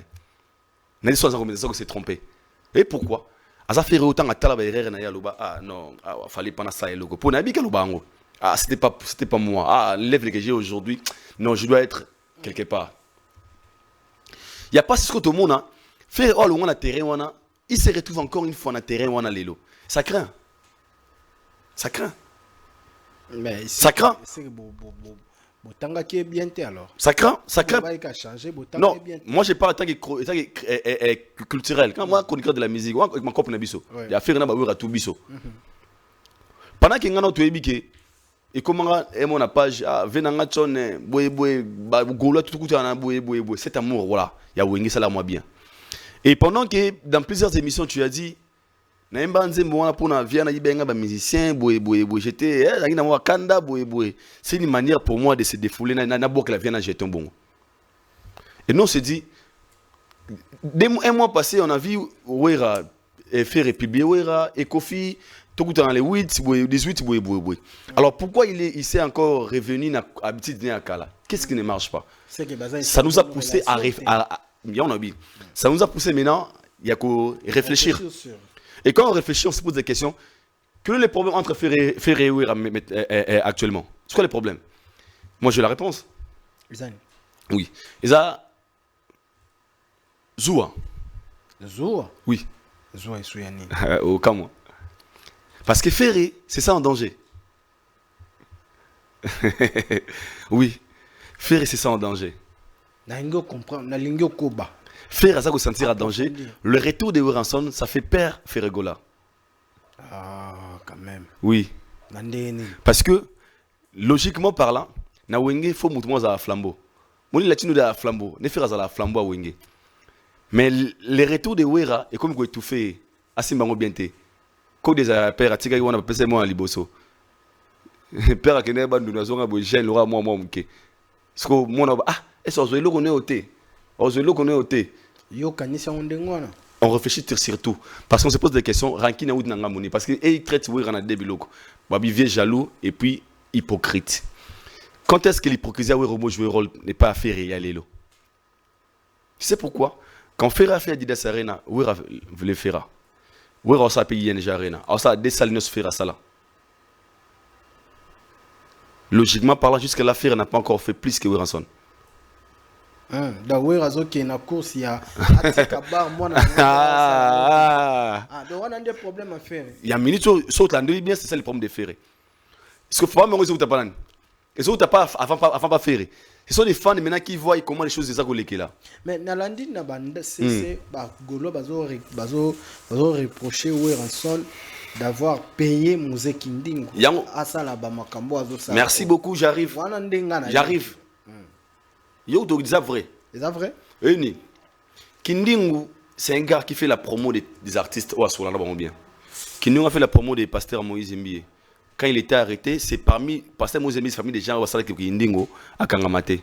Na dit sans comme ça que c'est trompé. Et pourquoi? Asa faire autant à tala ba erreur na ya loba. Ah non, fallait pas na ça et logo. Pour na bi ka loba ngo. Ah c'était pas moi. Ah l'élève que j'ai aujourd'hui. Non, je dois être quelque part. Il y a pas ce que tout le monde a fait oh le terrain wana, il se retrouve encore une fois na terrain wana lelo. Ça craint. Mais ça craint. C'est Botanga qui est bien alors. Ça craint. Non, moi je parle en tant que culturel. Quand moi chroniqueur de la musique, moi avec ma copine Nabiso, il y a fait un baoura tout biso. Pendant que ngana to ebike et comment est mon page venanga chone boye golo tout coup na boye cet amour voilà, il y a wengi ça là moi bien. Et pendant que dans plusieurs émissions tu as dit na mbanze mbona pona viana ibenga ba musicien boye j'étais na moi kanda boye c'est une manière pour moi de se défouler na bok la viana jeton bon. Et nous on se dit un mois passé on a vu Wera faire publier Wera et Kofi tout dans les 18 boye. Alors pourquoi il s'est encore revenu na habitude à Kala? Qu'est-ce qui ne marche pas? Ça nous a poussé à ça nous a poussé maintenant il y a qu'à réfléchir. Et quand on réfléchit, on se pose des questions. Quel est le problème entre Ferré et Ouira actuellement? C'est quoi le problème? Moi, j'ai la réponse. Oui. Et ça, Zoua. Zoua? Oui. Zoua et Souyani. Au cas moi. Parce que Ferré, c'est ça en danger. Oui. Ferré, c'est ça en danger. Ferré, ça qu'on sentir en danger. Le retour de Ouranson, ça fait peur Ferregola. Ah, quand même. Oui. Parce que, logiquement parlant, na wenge il faut moutoumo à flambeau. Moni latino de flambeau, ne faire à flambeau à wenge. Mais le retour de Ouera est comme quoi tout fait assez bango bienté. Quand des pères à tiga wana pese moi à liboso. Père qui n'est pas de nous avons besoin de moi mke. Parce que mon ah, est-ce que vous connaissez au thé? Vous connaissez au thé? Yo kanisa ondengwana. On réfléchit surtout parce qu'on se pose des questions rankina ou nangamoni parce que il traite Ouera na debiloko. Babi vieux jaloux et puis hypocrite. Quand est-ce que l'hypocrisie à Ouera jouer rôle n'est pas à faire et aller là? Tu sais pourquoi? Quand Ferra a fait Adidas Arena, Ouera voulait faire. Ouera a payé ING Arena. Alors ça a désalinos Ferra ça là. Logiquement parlant, jusqu'à la Ferra n'a pas encore fait plus que Ouranson. Da Ouera qui est na course il y a Atikabar moi na. Donc on a des problèmes à faire. Il y a minute saute là, bien c'est ça le problème de Ferré. Est-ce que faut pas me résoudre ta banane? Est-ce que tu pas avant pas Ferré? Ce sont des fans maintenant qui voient comment les choses sont là. Mais Nalandi na bande c'est Golo bazo reprocher Ouranson d'avoir payé Mouze Kindingo. Merci beaucoup, j'arrive. J'arrive. Yo, donc, c'est vrai. C'est vrai? Oui. Kindingo, c'est un gars qui fait la promo des artistes. Oh, sur là, bien. Kindingo a fait la promo des pasteurs Moïse Mbie. Quand il était arrêté, c'est parmi pasteur Moïse Mbie, famille des gens qui ont Kindingo à Kangamate.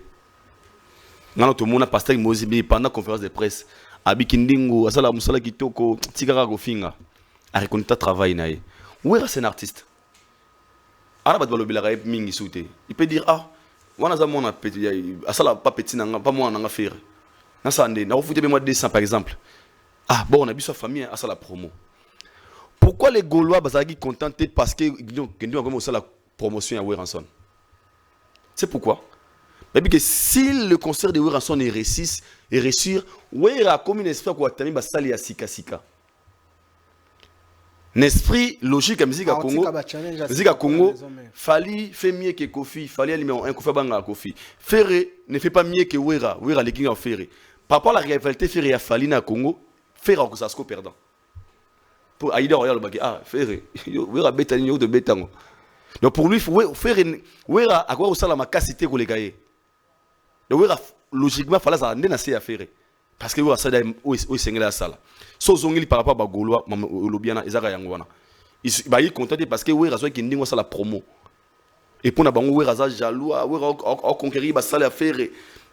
Dans tout le monde, pasteur Moïse Mbie, pendant la conférence de presse, Abi Kindingo, Asala Moussala Kitoko, Tigara Gofinga. A reconnu ta travail naïe. Ouera c'est un artiste. Araba doit le mingi souté. Il peut dire ah, wana za mona petit asala pas petit nanga pas moi nanga faire. Na sande na ofuté moi 200 par exemple. Ah bon on a vu sa famille à la promo. Pourquoi les Gaulois bazaki contentés parce que Kendo a commencé la promotion à Oueranson? C'est pourquoi? Mais que si le concert de Oueranson est réussir, Ouera comme une espèce quoi tami basali à sika. L'esprit logique à musique à Congo, Fali fait mieux que Kofi, Fali allumer un Kofi banga Kofi. Ferré ne fait pas mieux que Ouera les kings en Ferré. Par rapport à la rivalité Ferré à Fali na Congo, Ferré a ça perdant. Pour Aïda Royal Bagi, ah Ferré, Ouera betani yo de betango. Donc pour lui Ferré Ouera a quoi au sala makasité ko les gaye. Donc Ouera logiquement fallait ça ande na à Ferré. Parce que Ouera ça où sengela sala. So zongili par rapport à Gaulois, Lobiana, Ezara Yangwana. Il est content parce que Ouera soit qui dit ça la promo. Et pour n'abango Ouera ça jaloux, Ouera au conquérir, ça la faire,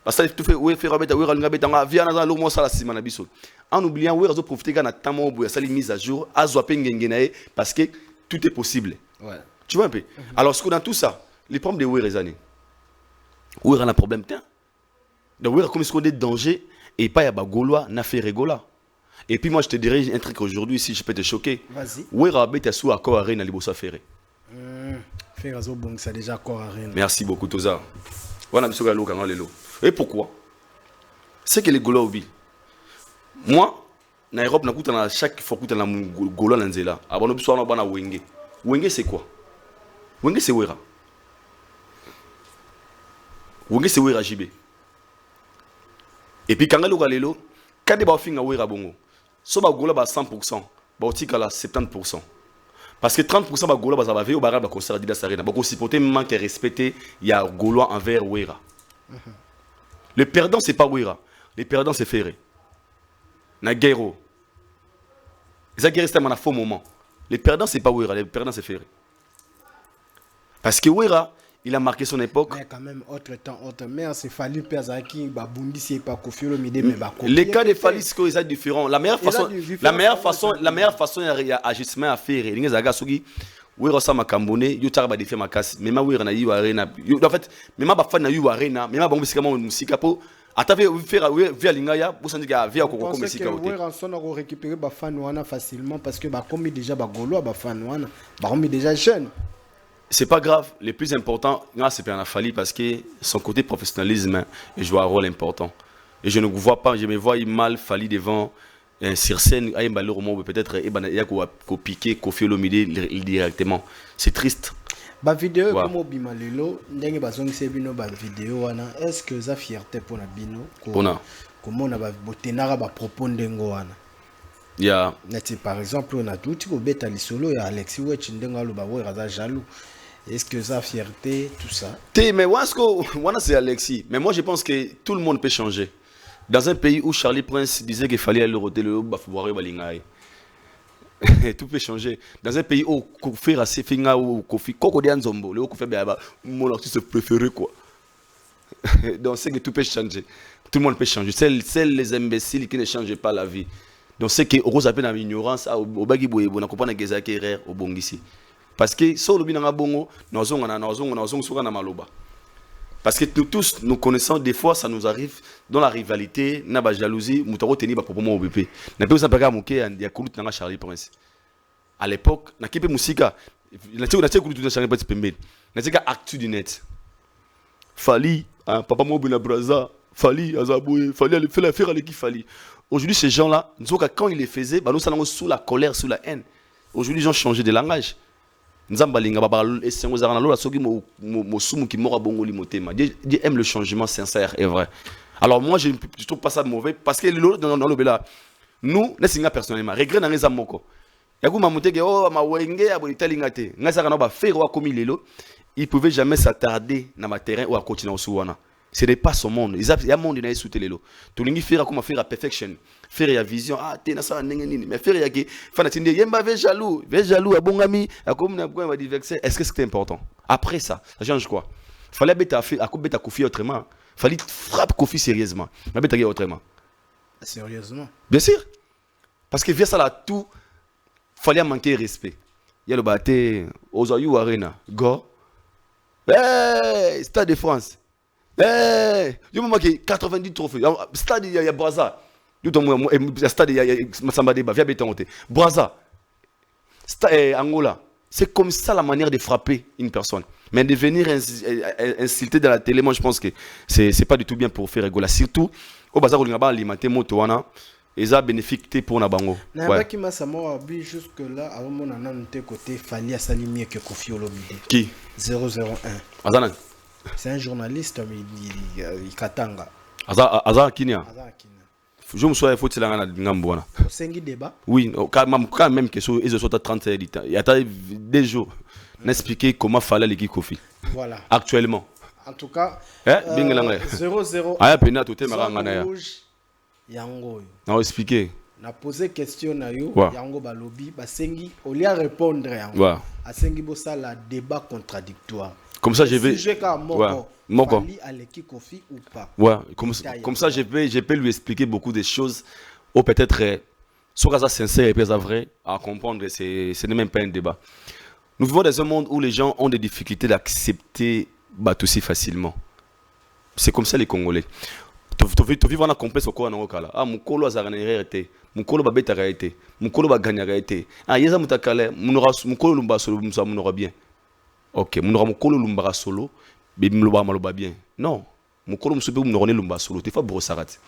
ça tout fait Ouera faire bête, Ouera l'ingabet en via dans le mois ça la simana biso. En oubliant Ouera zo profiter quand tamo Ouera ça les mise à jour, azo pengengenae parce que tout est possible. Ouais. Tu vois un peu. Alors ce que dans tout ça, les problèmes de Ouera zané. Ouera a un problème tiens. Donc Ouera comme ce qu'on est danger et pas ya ba Gaulois na fait rigola. Et puis moi je te dirais un truc aujourd'hui si je peux te choquer. Vas-y. Ouera beta sous accord à Reine à Libosa Ferré. Ferré bon c'est déjà accord à Reine. Merci beaucoup Toza. Voilà monsieur Galo quand lelo. Et pourquoi? C'est que les Gaulois oublient. Moi na Europe na kuta na chaque fois kuta na Gaulois na nzela. Abono biso na bana Wenge. Wenge c'est quoi? Wenge c'est Ouera. Wenge c'est Ouera JB. Et puis quand le lelo, quand des bafinga Ouera bongo. So ba Gaulois ba 100%, ba otika la 70%. Parce que 30% ba Gaulois ba veille au barrage ba concert Adidas Arena. Ba ko supporter manque respecter il y a Gaulois envers Ouera. Le perdant c'est pas Ouera, le perdant c'est Ferré. Na guerre. Ça guerre c'était un faux moment. Le perdant c'est pas Ouera, le perdant c'est Ferré. Parce que Ouera il a marqué son époque. Mais quand même, autre temps, autre mère, c'est Fali Perzaki, Babundi, c'est pas Kofi Olomide, mais Bako. Les cas de Fali, c'est différent. La meilleure façon, il y a agissement à faire. Les gens qui oui, ça m'a cambonné, il y a ma casse, mais ma oui, on a eu arena. En fait, mais ma fan a eu arena, mais ma bon, c'est comment musique pour Atavé faire via lingaya pour s'en dire via kokoko comme sika ote. On a récupérer ba fan wana facilement parce que ba commis déjà ba golo ba fan wana ba commis déjà jeune. C'est pas grave, le plus important c'est Pierre Fally parce que son côté professionnalisme joue un rôle important. Et je ne vois pas, je me vois mal Fally devant sur scène peut-être il y a piquer Koffi Olomide directement. C'est triste. Ba vidéo comme obima lelo ndenge bazongisa bino ba vidéo wana est-ce que za fierté pour na bino comment on a ba botenara ba propos ndengo wana ya par exemple on a tout ko beta lisolo ya Alexis Wetch ndenga lo ba wera jaloux. Est-ce que ça fierté tout ça mais wana c'est Alexis, mais moi je pense que tout le monde peut changer. Dans un pays où Charlie Prince disait qu'il fallait aller roter le bafoire balingaï. Tout peut changer. Dans un pays où Kofi Rasefinga ou Kofi Kokodian Zombo, le Kofi Béaba, mon artiste préféré quoi. Donc c'est que tout peut changer. Tout le monde peut changer. Seuls les imbéciles qui ne changent pas la vie. Donc c'est que Rose appelle dans l'ignorance au bagi boye, on a compris que Gezaki erreur au bongisi. Parce que sur le binanga bongo, nous avons souvent na maloba. Parce que nous tous, nous connaissons des fois, ça nous arrive dans la rivalité, dans la jalousie, nous avons tenu pour moi au BP. Nous avons pas gagné il y a couru dans Charlie Prince. À l'époque, nous avons musica, nous avons couru dans Charlie Prince pembe. Nous avons actu du net. Fally, papa moi na braza, Fally Azaboué, Fally aller faire l'affaire avec qui Fally. Aujourd'hui ces gens-là, nous quand ils les faisaient, nous sommes sous la colère, sous la haine. Aujourd'hui ils ont changé de langage. Dieu aime le changement sincère et vrai. Alors moi je ne trouve pas ça mauvais parce que nous, personnellement, regret dans les amoko. Il ne pouvait jamais s'attarder dans le terrain ou à continuer au ce n'est pas son monde. Il y a un monde qui est sous le tout le monde fait comme faire la perfection, faire la vision. Ah, t'es na ça n'engeni. Mais faire la qui, fanatinde, yemba ve jaloux, à bon ami, à comme na point va diverser. Est-ce que c'était important? Après ça change quoi? Fallait bêta faire, à couper ta Koffi autrement. Fallait frapper Koffi sérieusement. Mais bêta autrement. Sérieusement. Bien sûr. Parce que via ça là tout, fallait manquer respect. Il y a le bâté aux Ayou Arena, go. Hey, Stade de France. Eh, je me marque 90 trophées. Stade il y a Braza. Stade il y a Massamba Deba, via Bétonté. Braza. Stade Angola. C'est comme ça la manière de frapper une personne. Mais de venir insulter dans la télé, moi je pense que c'est pas du tout bien pour faire rigoler. Surtout au bazar où on a alimenté motoana et ça bénéfique pour Nabango. N'a qui m'a samo abi jusque là avant mon anante côté Fally asali mieux que Koffi Olomide. Qui 001. Azana. C'est un journaliste, mais il katanga. Aza Kinia. Je me souviens, il faut que tu l'aies C'est un débat. Oui, quand même que ils sont à 30 heures. Il y a des jours d'expliquer comment fallait l'équipe Koffi. Voilà. Actuellement. En tout cas, 0-0. Ah, pena tout est marangana. Yango. Non, expliquer. Na posé question na yo, yango balobi, basengi, au lieu de répondre yango. Asengi bossa la débat contradictoire. Comme ça, je vais. Fally à l'équipe Koffi ou pas. Ouais, comme ça, je peux lui expliquer beaucoup de choses. Ou peut-être, soit ça sincère et pas vrai, à comprendre, ce n'est même pas un débat. Nous vivons dans un monde où les gens ont des difficultés d'accepter Batoussi facilement. C'est comme ça les Congolais. Tu vis dans un complexe au Kouana Okala. Ah, mon colo a zaranaire, mon colo a bêta été, mon colo a gagné. Ah, yeza mutakale, mon colo lumba solo, mon aura bien. Ok, mon aura mon colo lumba solo, mais mon maloba bien. Non, mon colo me soube mon aura lumba solo, tu fais brossarat.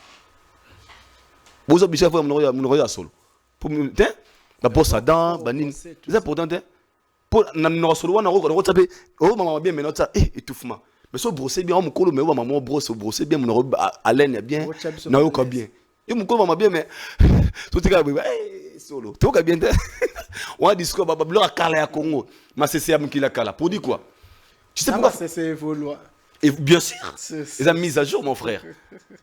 Vous obligez à faire mon aura solo. Pour me dire, la brosse à dents, banine, c'est important. Pour n'aura solo, on aura tapé, oh maman bien, mais notre étouffement. Mais si vous brossez bien, mon colo, mais maman brosse bien, mon aura à l'aine bien, non, au bien. Et mon colo, maman bien, mais tout est comme solo. Tout est bien. On a dit que Babablo a calé à Congo. Mais c'est qui l'a calé. Pour dire quoi? Tu sais pourquoi? C'est évolué. Et bien sûr, ils ont mis à jour, mon frère.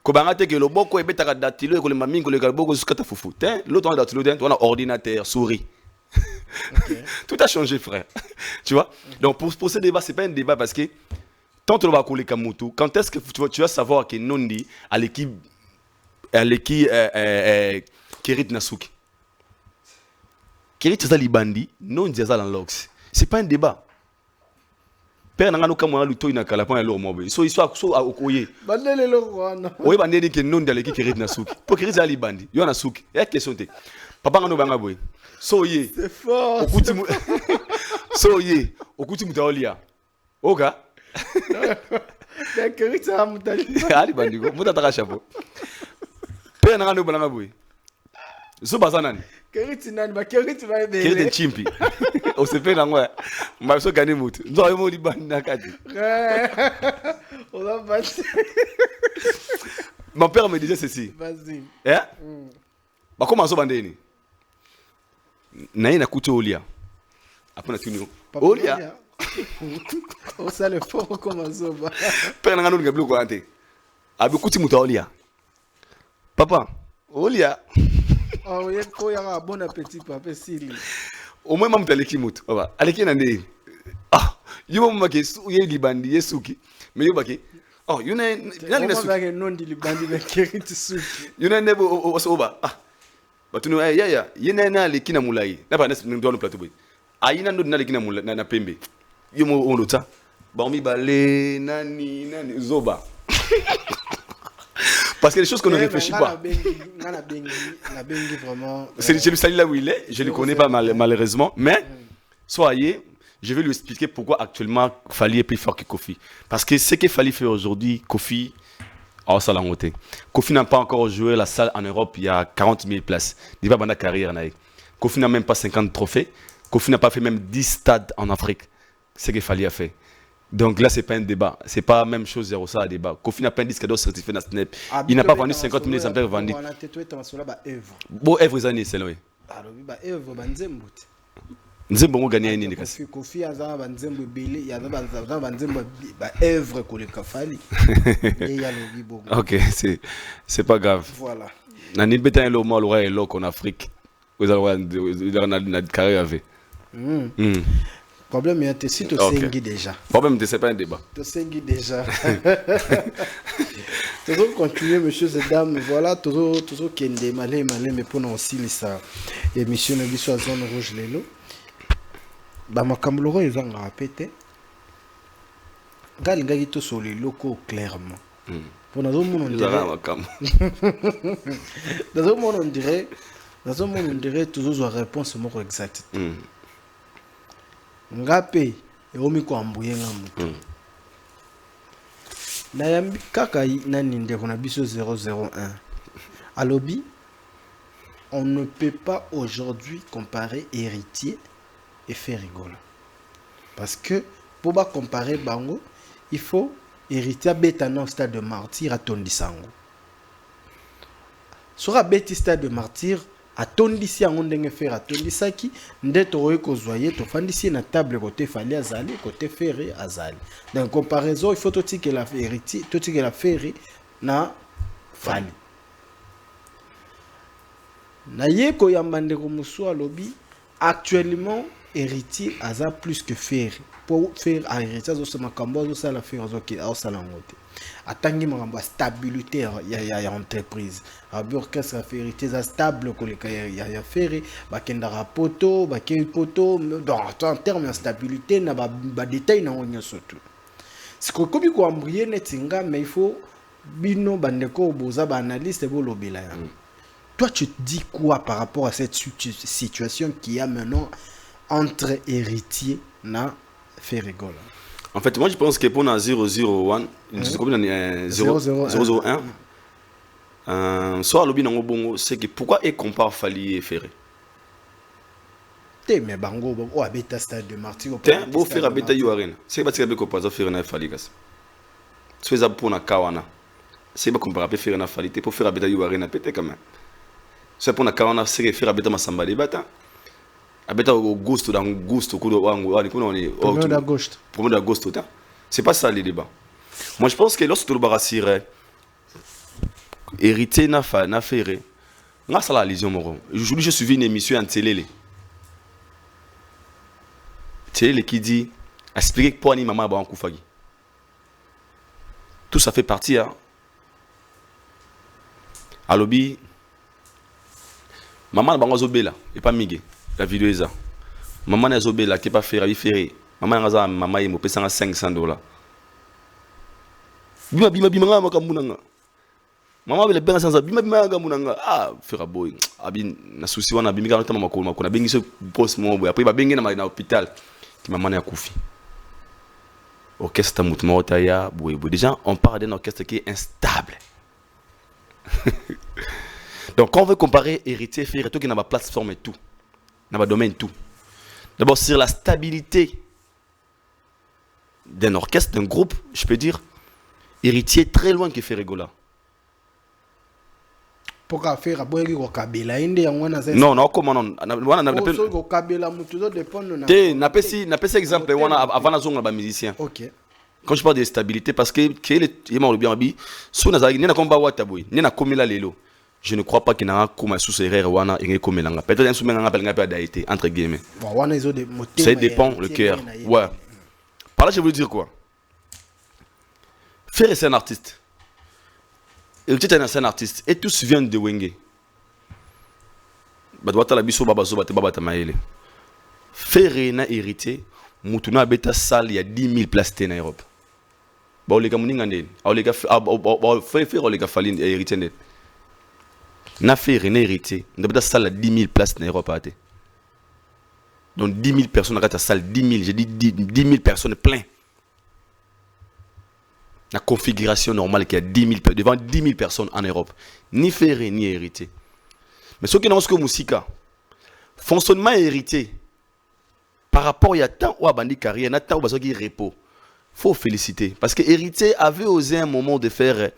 Quand on a dit que le boko est bête à datilo, que le mamine, que le galboko, c'est ce que tu as foufou. L'autre, on a datilo, on a ordinateur, souris. Tout a changé, frère. Tu vois? Donc, pour ce débat, ce n'est pas un débat parce que tant que tu vas couler Kamutu, quand est-ce que tu vas savoir que Nondi à l'équipe Kerit Nasuki? Kerit Zali Bandi, Nondi Zala Lox. Ce n'est pas un débat. père nanga no kamwa luto ina kala pa lo mobe so iso so okoye bandele lo wana oye bandeli ke non dale ki kerit na suki po kerit ali bandi yo na suki ya question te papa ngano banga boy so ye c'est fort okuti so ye okuti mutaolia oka ya kerit ça mutali ali bandi ko mutata chapeau père nanga no banga boy so bazanani Keriti nani ba keriti ba ebe. Keriti chimpi. O se fait ngwa. Ma so gani mutu. Nzo mo di banda kati. On va passer. Mon père me disait ceci. Vas-y. Eh? Ba comment so bandeni? Na ina kuto olia. Apona tuni. Olia. O ça le fort comme ça ba. Père ngano ngablu ko ante. Abi kuti muta olia. Papa, olia. Oh, il y a un bon appétit, papa, Sili. Au moins, maman, t'as mout. Aleki nande. Ah, yo maman qui est libandi, yesuki. Mais yo baki. Oh, you n'es non di libandi mais keriti suki. You n'es nebo osoba. Ah. Batu no ya. Yena na leki na mulai. Na ba na ndo no plateau boy. Ayina ndo na leki na mulai na pembe. Yo mo onota. Ba mi bale nani zoba. Parce que les choses qu'on ne réfléchit pas. C'est celui là où il est, je ne le connais pas malheureusement, mais soyez, je vais lui expliquer pourquoi actuellement Fally est plus fort que Kofi. Parce que ce que Fally fait aujourd'hui, Kofi, oh ça l'a monté. Kofi n'a pas encore joué la salle en Europe, il y a 40 000 places. Il va dans la carrière. Kofi n'a même pas 50 trophées. Kofi n'a pas fait même 10 stades en Afrique. C'est ce que Fally a fait. Donc là, ce n'est pas un débat. Ce n'est pas la même chose, zéro ça à débat. Kofi n'a pas un disque d'or certifié dans Snap. Il n'a pas vendu 50 000 exemplaires vendus. Bon, œuvre années, c'est là. Nzembo mo gagné nini kasi. Kofi azaba banzembo belé, ya azaba banzembo ba œuvre ko le Fally. Et ya lobi bo. OK, c'est pas grave. Voilà. Na ni beta lo mo lo ra lo en Afrique. Vous allez na carrière avec. Problème est si tu sengi déjà. Problème c'est pas un débat. Tu sengi déjà. Toujours continuer monsieur et dames, voilà toujours kende malé mais pour nous aussi ça émission na biso zone rouge lelo. Ba makamloro ezanga répéter. Galinga gito sur les locaux clairement. Pour nous on dirait on dirait toujours une réponse moko exacte. Ngape eomi ko ambuye ngamutu na yambi kaka nani ndeko na biso 001 alobi on ne peut pas aujourd'hui comparer héritier et faire rigoler parce que pour pas comparer bango il faut héritier beta non stade de martyr à tondisango sera beti stade de martyr atondisi yango ndenge faire atondisaki ndeto oyo kozwaye tofandisi na table côté Fally azali côté Ferré azali donc comparaison il faut totike la héritier totike la Ferré na Fally na yeko ya mbandeko musu alobi actuellement héritier aza plus que Ferré pour faire héritier zo sama kambo zo sala Ferré zo ki au sala ngote atangi makambo stabilité ya entreprise abur qu'est-ce que héritier stable ko le ya Ferré bakenda rapoto bakei poto donc en termes de stabilité na ba détail na onyo surtout ce que kobi ko ambrier netinga mais il faut bino bandeko boza ba analyste bo lobela ya. Toi tu te dis quoi par rapport à cette situation qui y a maintenant entre héritier na Ferré Gola? En fait, moi je pense que pour la 001, 001, soit le binango bongo, c'est que pourquoi il compare Fally et Ferré? Mais bango o abeta stade de martyr. Beau faire abeta yuarena. C'est pas que beko pas Ferré na Fally gas. C'est ça pour na kawana. C'est pas comparer Ferré na Fally, pour faire abeta yuarena pété quand même. C'est pour na kawana, c'est que faire abeta masamba de bata. Abeta au gosto dans gosto kudo wangu wali kuna ni 1er d'agosto ta. C'est pas ça les débats. Moi je pense que lorsque le barassire hérité na Ferré, nga ça la lision moro. Aujourd'hui je suivi une émission en télé. Télé qui dit expliquer pourquoi ni maman ba en koufagi. Tout ça fait partie hein. Alobi maman ba ngozobela et pas migé. La vidéo est ça. Maman n'a zobé là qui pas Ferré. Maman, il m'a payé 500 $. Bima, maman avait les benga sans bima munanga frère boy abi na souci wana bimi kana tama makolo makona bengi so boss mo boy après ba bengi na hôpital qui maman ya kufi orchestre mutma otaya boy déjà on parle d'un orchestre qui est instable. Donc quand on veut comparer héritier frère tout qui n'a pas plateforme et tout n'a pas domaine tout d'abord sur la stabilité d'un orchestre d'un groupe je peux dire héritier très loin que Ferregola. Pourquoi faire aboyer ko kabela inde yango na non non comment non wana na so ko kabela mutu zo dépendre na te na pesi exemple wana avant na zonga ba musicien. OK. Quand je parle de stabilité parce que il m'a bien bi so na zali na komba wata boy ni na komela lelo je ne crois pas qu'il na koma sous erreur wana ngi komelanga peut-être un soumenga ngapel ngapel daité entre guillemets bon wana izo de moté ça dépend le cœur ouais par là je veux dire quoi faire c'est un artiste. Et tu es un artiste et tous viennent de Wenge. Badwata la biso baba zo bate baba tamaele. Faire na hérité, mutuna beta salle il y a 10 000 places en Europe. Ba o lega muninga ndeni. A o lega faire o lega falin hérité net. Na faire na hérité, na beta salle à 10 000 places en Europe ate. Donc 10 000 personnes à ta salle 10 000, j'ai dit 10 000 personnes plein. La configuration normale qui a 10 000, devant 10 000 personnes en Europe. Ni ferré, ni hérité. Mais ce qui est dans ce musica, fonctionnement hérité, par rapport à tant ou à bandi carrière, à tant ou à repos, faut féliciter. Parce que hérité avait osé un moment de faire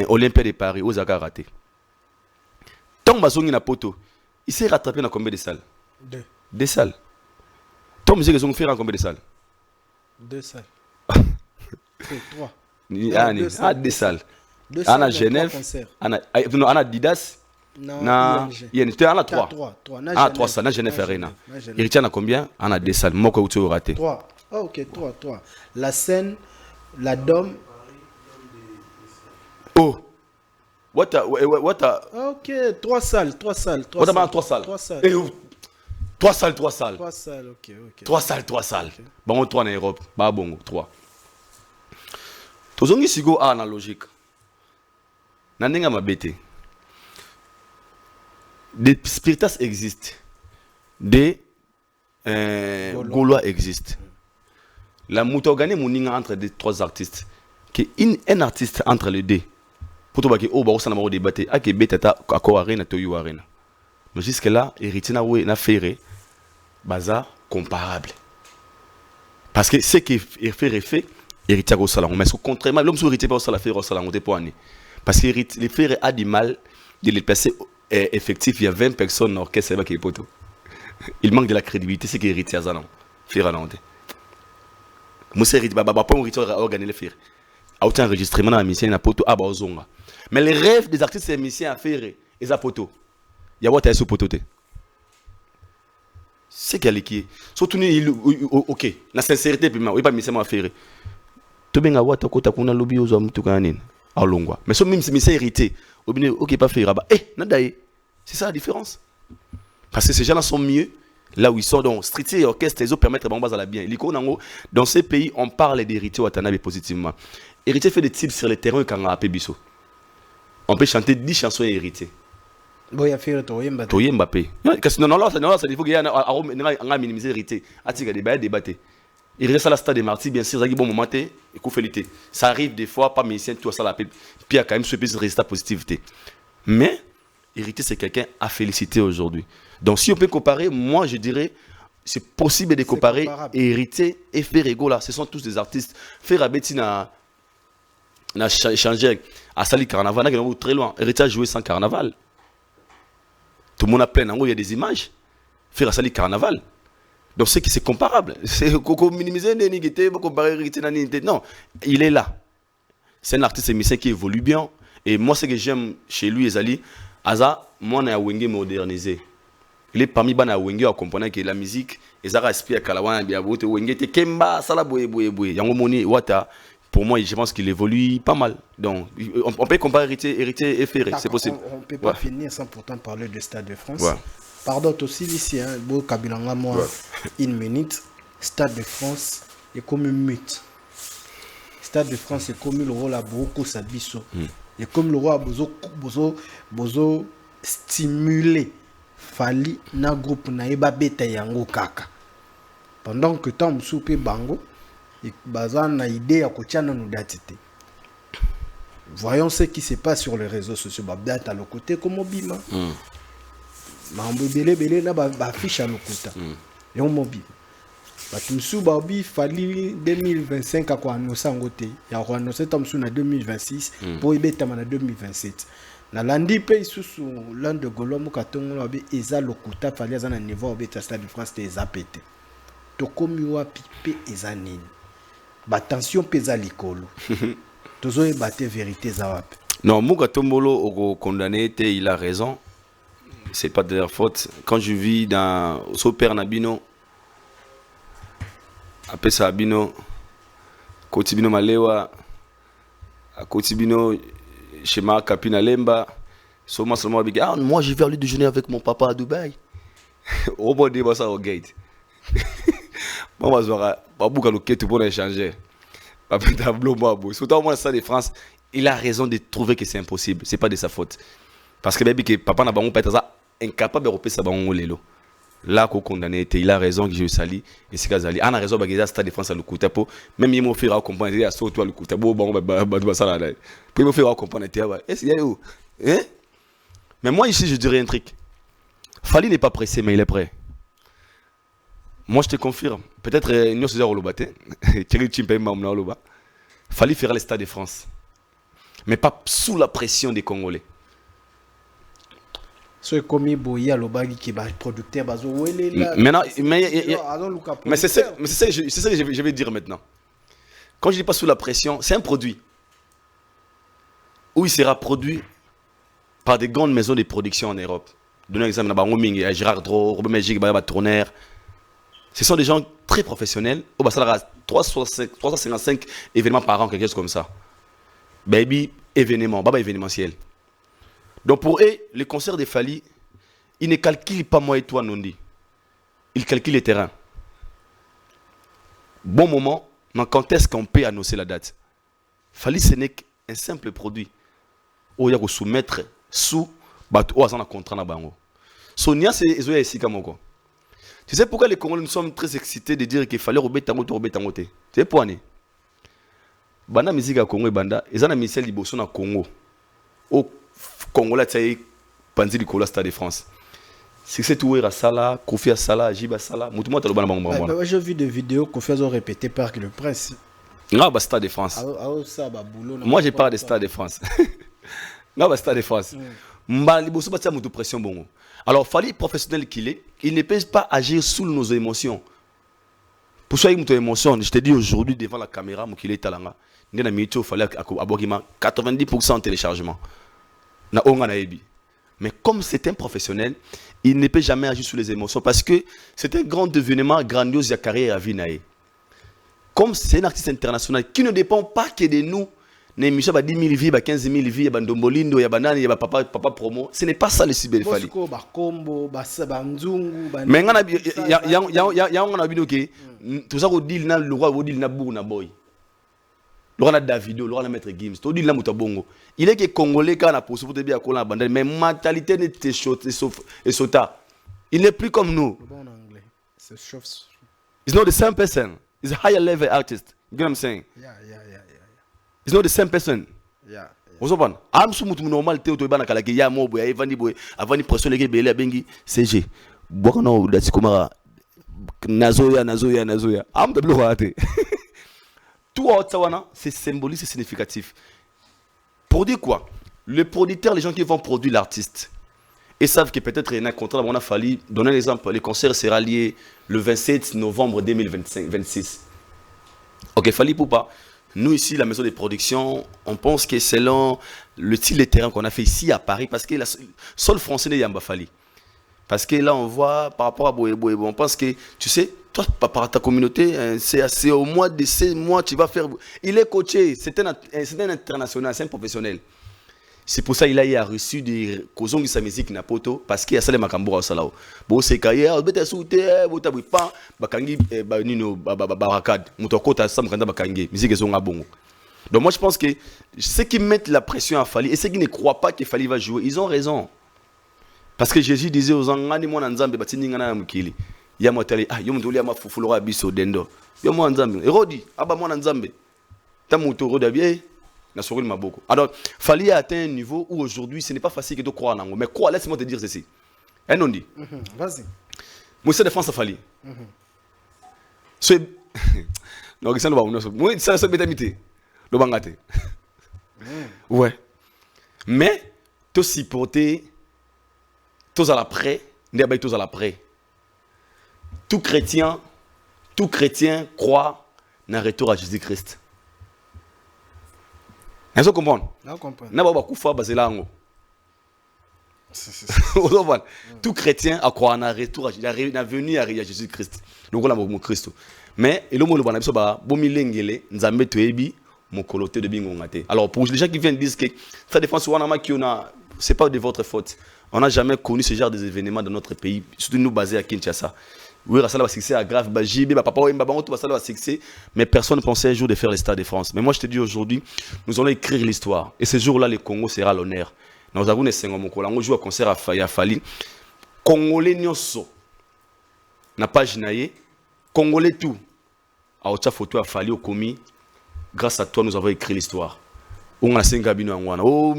Olympia de Paris, aux Aga raté. Tant que na poto, il s'est rattrapé dans combien de salles? Deux salles. Tant que vous fait dans combien de salles? 2 salles. 3. Deux salles. En Genève, en Didas, il y a 3. 3 salles. En Genève Arena. Héritier en a combien? En a 2 salles. Moi, que tu as raté. 3. Ok, 3. La scène, la Dôme. Oh. What ok, 3 salles. 3 salles. 3 salles. 3 salles. 3 salles. 3 salles, ok. 3 salles. Bon, 3 en Europe. Bah bon, 3. Tozongi sigo analogique. Nandenga mabete. Des spiritas existent. Des Gaulois existent. La moutogane moninga entre des 3 artistes. Que un artiste entre les deux. Pour toi, oh, bah, on s'en a débattu. Ah, que betata, ako arena, toyo arena. Mais jusque là, héritier na ferré, bazar comparable. Parce que ce qui est fait, héritier au salon. Mais contrairement, l'homme sur héritier au salon, fait au salon, on pour année. Parce que les ferré a du mal de les placer effectifs. Il y a 20 personnes dans l'orchestre qui est poteau. Il manque de la crédibilité, c'est qu'héritier à salon. Faire à l'antenne. Moi, c'est héritier, pas un héritier à organiser les ferré. Autant enregistrement dans la mission, il y a poteau à Bazonga. Mais les rêves des artistes et musiciens à faire, ils ont poteau. Il y a what sous poteau. C'est qu'elle qui surtout ok, la sincérité puis moi, pas musicien à faire. Tu bien à what côté qu'on a lobby aux hommes tout canin. À longwa. Mais ce même musicien hérité, ok pas faire bah nadaï. C'est ça la différence. Parce que ces gens-là sont mieux là où ils sont donc street et orchestre les autres permettent bon base à la bien. Dans ces pays, on parle d'héritier Watanabe positivement. Héritier fait des tips sur le terrain quand on a appelé Bisso. On peut chanter 10 chansons héritées. Boya faire Toyemba. Non, ça il faut qu'il y ait un minimiser hérité. Atiga débattre. Il reste à la stade de Marty, bien sûr, ça bon moment et félicité. Ça arrive des fois, pas musicien, tout ça l'appelle. Puis il y a quand même ce petit résultat positivité. Mais hérité, c'est quelqu'un à féliciter aujourd'hui. Donc si on peut comparer, moi je dirais, c'est possible de comparer hérité et Ferrego là. Ce sont tous des artistes. Ferrabeti n'a changé à Sali Carnaval, il est très loin. Héritier a joué sans carnaval. Tout le monde a plein, il y a des images. Faire à Sali Carnaval. Donc c'est comparable. C'est minimiser l'égalité, comparer héritier. Non, il est là. C'est un artiste émissien qui évolue bien. Et moi, ce que j'aime chez lui, Ezali, Aza, moi, on a Wenge modernisé. Il est parmi les Wenge à comprendre que la musique, Ezara aspire à Kalawan, Wenge, Kemba, Sala Boye. Yangomoni, Wata. Pour moi, je pense qu'il évolue pas mal. Donc, on peut comparer héritier et ferré, c'est possible. On ne peut pas finir sans pourtant parler du Stade de France. Pardon, aussi ici, Bo Kabilanga, moi, une minute. Stade de France est comme une mute. Stade de France est comme le rôle à beaucoup Sabiso. Et comme le roi bozo stimuler Fali na groupe na eba beta yango kaka. Pendant que tant soupe bango et bazan na idée à kotiana nous datite. Voyons ce qui se passe sur les réseaux sociaux. Babdat à l'côté comme Obima. Mambo belé na ba affiche à l'côté. Et on mobile. Batumsu babi fali 2025 à quoi annoncer en côté. Il y a annoncé tamsu na 2026 pour ibeta na 2027. Na landi pe sous l'an de Golomo katongo babi eza lokuta fali azana niveau obeta Stade de France te eza pété. Tokomi wapi pe eza nini. Ba tension pesa likolo. Tozo e batte vérité za wapi. Non, Muka Tombolo au condamné il a raison. C'est pas de leur faute. Quand je vis dans Soper Nabino Apesa Abino, Kotibino Malewa, Kotibino Shema Kapina Lemba, moi je vais aller déjeuner avec mon papa à Dubaï. Au bon débat ça au gate. Moi je vais Babouka le quai pour échanger. Papa tableau moi. Surtout au moins ça de France, il a raison de trouver que c'est impossible. C'est pas de sa faute. Parce que baby que papa n'a pas incapable de repérer sa bango lelo. Là, qu'on condamné, il a raison que je sali et c'est Kazali. On a raison que le Stade de France a le coup de peau. Même il m'a fait comprendre, il a sauté le coup de peau. Bon, ça là. Puis il m'a fait comprendre, est-ce qu'il y a où? Mais moi ici, je dirais un truc. Fali n'est pas pressé, mais il est prêt. Moi, je te confirme. Peut-être nous sommes au Lobaté. Fali fera le Stade de France, mais pas sous la pression des Congolais. C'est comme Boya Lobagi qui est producteur bazo maintenant mais c'est ça que je vais dire maintenant. Quand je dis pas sous la pression, c'est un produit où il sera produit par des grandes maisons de production en Europe. Donnons un exemple à Gérard Dro, Robert Magic, Baba Tourner. Ce sont des gens très professionnels. Au Bassala 355 événements par an, quelque chose comme ça. Baby événement, baba événementiel. Donc pour eux, le concert de Fali, ils ne calculent pas moi et toi, Nondi. Ils calculent les terrains. Bon moment, mais quand est-ce qu'on peut annoncer la date? Fali, ce n'est qu'un simple produit. Où il y a soumettre sous un contrat na bango. Sonia, c'est ici comme quoi. Tu sais pourquoi les Congolais nous sommes très excités de dire qu'il fallait rebeter tangote. Tu sais pourquoi? Banda musique à Congo et banda, ils ont un ministère liboso na Congo. Au Congolais, tu sais, Panzi du Stade de France. C'est tout à Sala, Kofi à Sala, Jiba Sala, Moutouma Taloban Bangban. J'ai vu des vidéos Kofi a répété par le prince. Non, Stade de France. Moi, j'ai parlé de Stade de France. Non, Stade de France. Liboso batia moutou pression bongo. Alors, Fali professionnel qu'il est, il ne peut pas agir sous nos émotions. Pour ça, il émotion. Je te dis aujourd'hui devant la caméra, il est talanga. Il a mis tout, fallait 90% de téléchargement. Mais comme c'est un professionnel, il ne peut jamais agir sous les émotions parce que c'est un grand événement grandiose de carrière à vie. Comme c'est un artiste international qui ne dépend pas que de nous, il y a 10 000 vies, 15 000 vies, il y a Ndombolindo, il y a Banane, il y a papa promo. Ce n'est pas ça le cyber Fali. Mais il y a un vidéo qui tout ça, le roi, il y a un boy. Le roi Davido, le roi Maître Gims, tout dit là Moutabongo. Il est que Congolais quand on a posé pour te dire à la bande, mais mentalité n'est et sota. Il n'est plus comme nous. Bon anglais. C'est chauve. It's not the same person. He's a higher level artist. You get what I'm saying? Yeah. It's not the same person. Yeah. Vous comprenez? Am sou mutu normal te to bana kala ke ya mo boy evandi boy avani pression leke bele bengi CG. Bokono dati komara nazoya. Am de blo ate. Tout Ottawa, c'est symbolique, c'est significatif. Pour dire quoi? Les producteurs, les gens qui vont produire l'artiste, ils savent que peut-être il y a un contrat, on a fallu donner un exemple. Le concert sera lié le 27 novembre 2026. Ok, Fali Poupa. Nous ici, la maison de production, on pense que selon le style de terrain qu'on a fait ici à Paris, parce que le seul français n'est Yamba Fali. Parce que là, on voit par rapport à Boé, on pense que, tu sais, toi, par ta communauté, c'est au mois de 16 mois, tu vas faire. Il est coaché, c'est un international, c'est un professionnel. C'est pour ça qu'il a reçu des causes de sa musique na poto parce qu'il y a ça les makambo au salao. Bon c'est carrière, bete souté, bota pas, bakangi ba nino barakad. Mutokota ça mkanda bakangi, musique zonga bongo. Donc moi je pense que ceux qui mettent la pression à Fally et ceux qui ne croient pas que Fally va jouer, ils ont raison. Parce que Jésus disait aux angani mwana nzambe batini ngana mukili. Ya motali yo mutoli ya mafufulora biso dendo. Yo mwana nzambe. Erodi aba mwana nzambe. Tamuto rodabie. Alors, Fally a atteint un niveau où aujourd'hui, ce n'est pas facile de croire en Ango. Mais quoi, laisse-moi te dire ceci. Un non dit. Vas-y. Moi, c'est défense à Fally. C'est. Non, ça ne va pas. Moi, c'est la bétamité. Le bangate. Ouais. Mais, tout supporter, tous à l'après, n'est pas tous à l'après. Tout chrétien croit dans le retour à Jésus-Christ. Vous comprenez? Non, comprends. Tout chrétien a croire en retour à venir à Jésus-Christ. Donc voilà mon Christ. Mais et le mot le bon abiso ba bomilengele nzambe toyebi mon coloté de bingongate. Alors pour les gens qui viennent dire que ça défense wanama qui on a c'est pas de votre faute. On n'a jamais connu ce genre d'événements dans notre pays, surtout nous basés à Kinshasa. Oui, ça va succès à grave, mais personne ne pensait un jour de faire les Stades de France. Mais moi, je te dis aujourd'hui, nous allons écrire l'histoire. Et ce jour-là, le Congo sera l'honneur. Nous avons des Sengomokola, on joue à concert à Fally. Congolais Nyoso, n'a pas ginaillé. Congolais tout. A Ocha photo à Fally au commis. Grâce à toi, nous avons écrit l'histoire. On a 5 gabinets en Wana. Oh,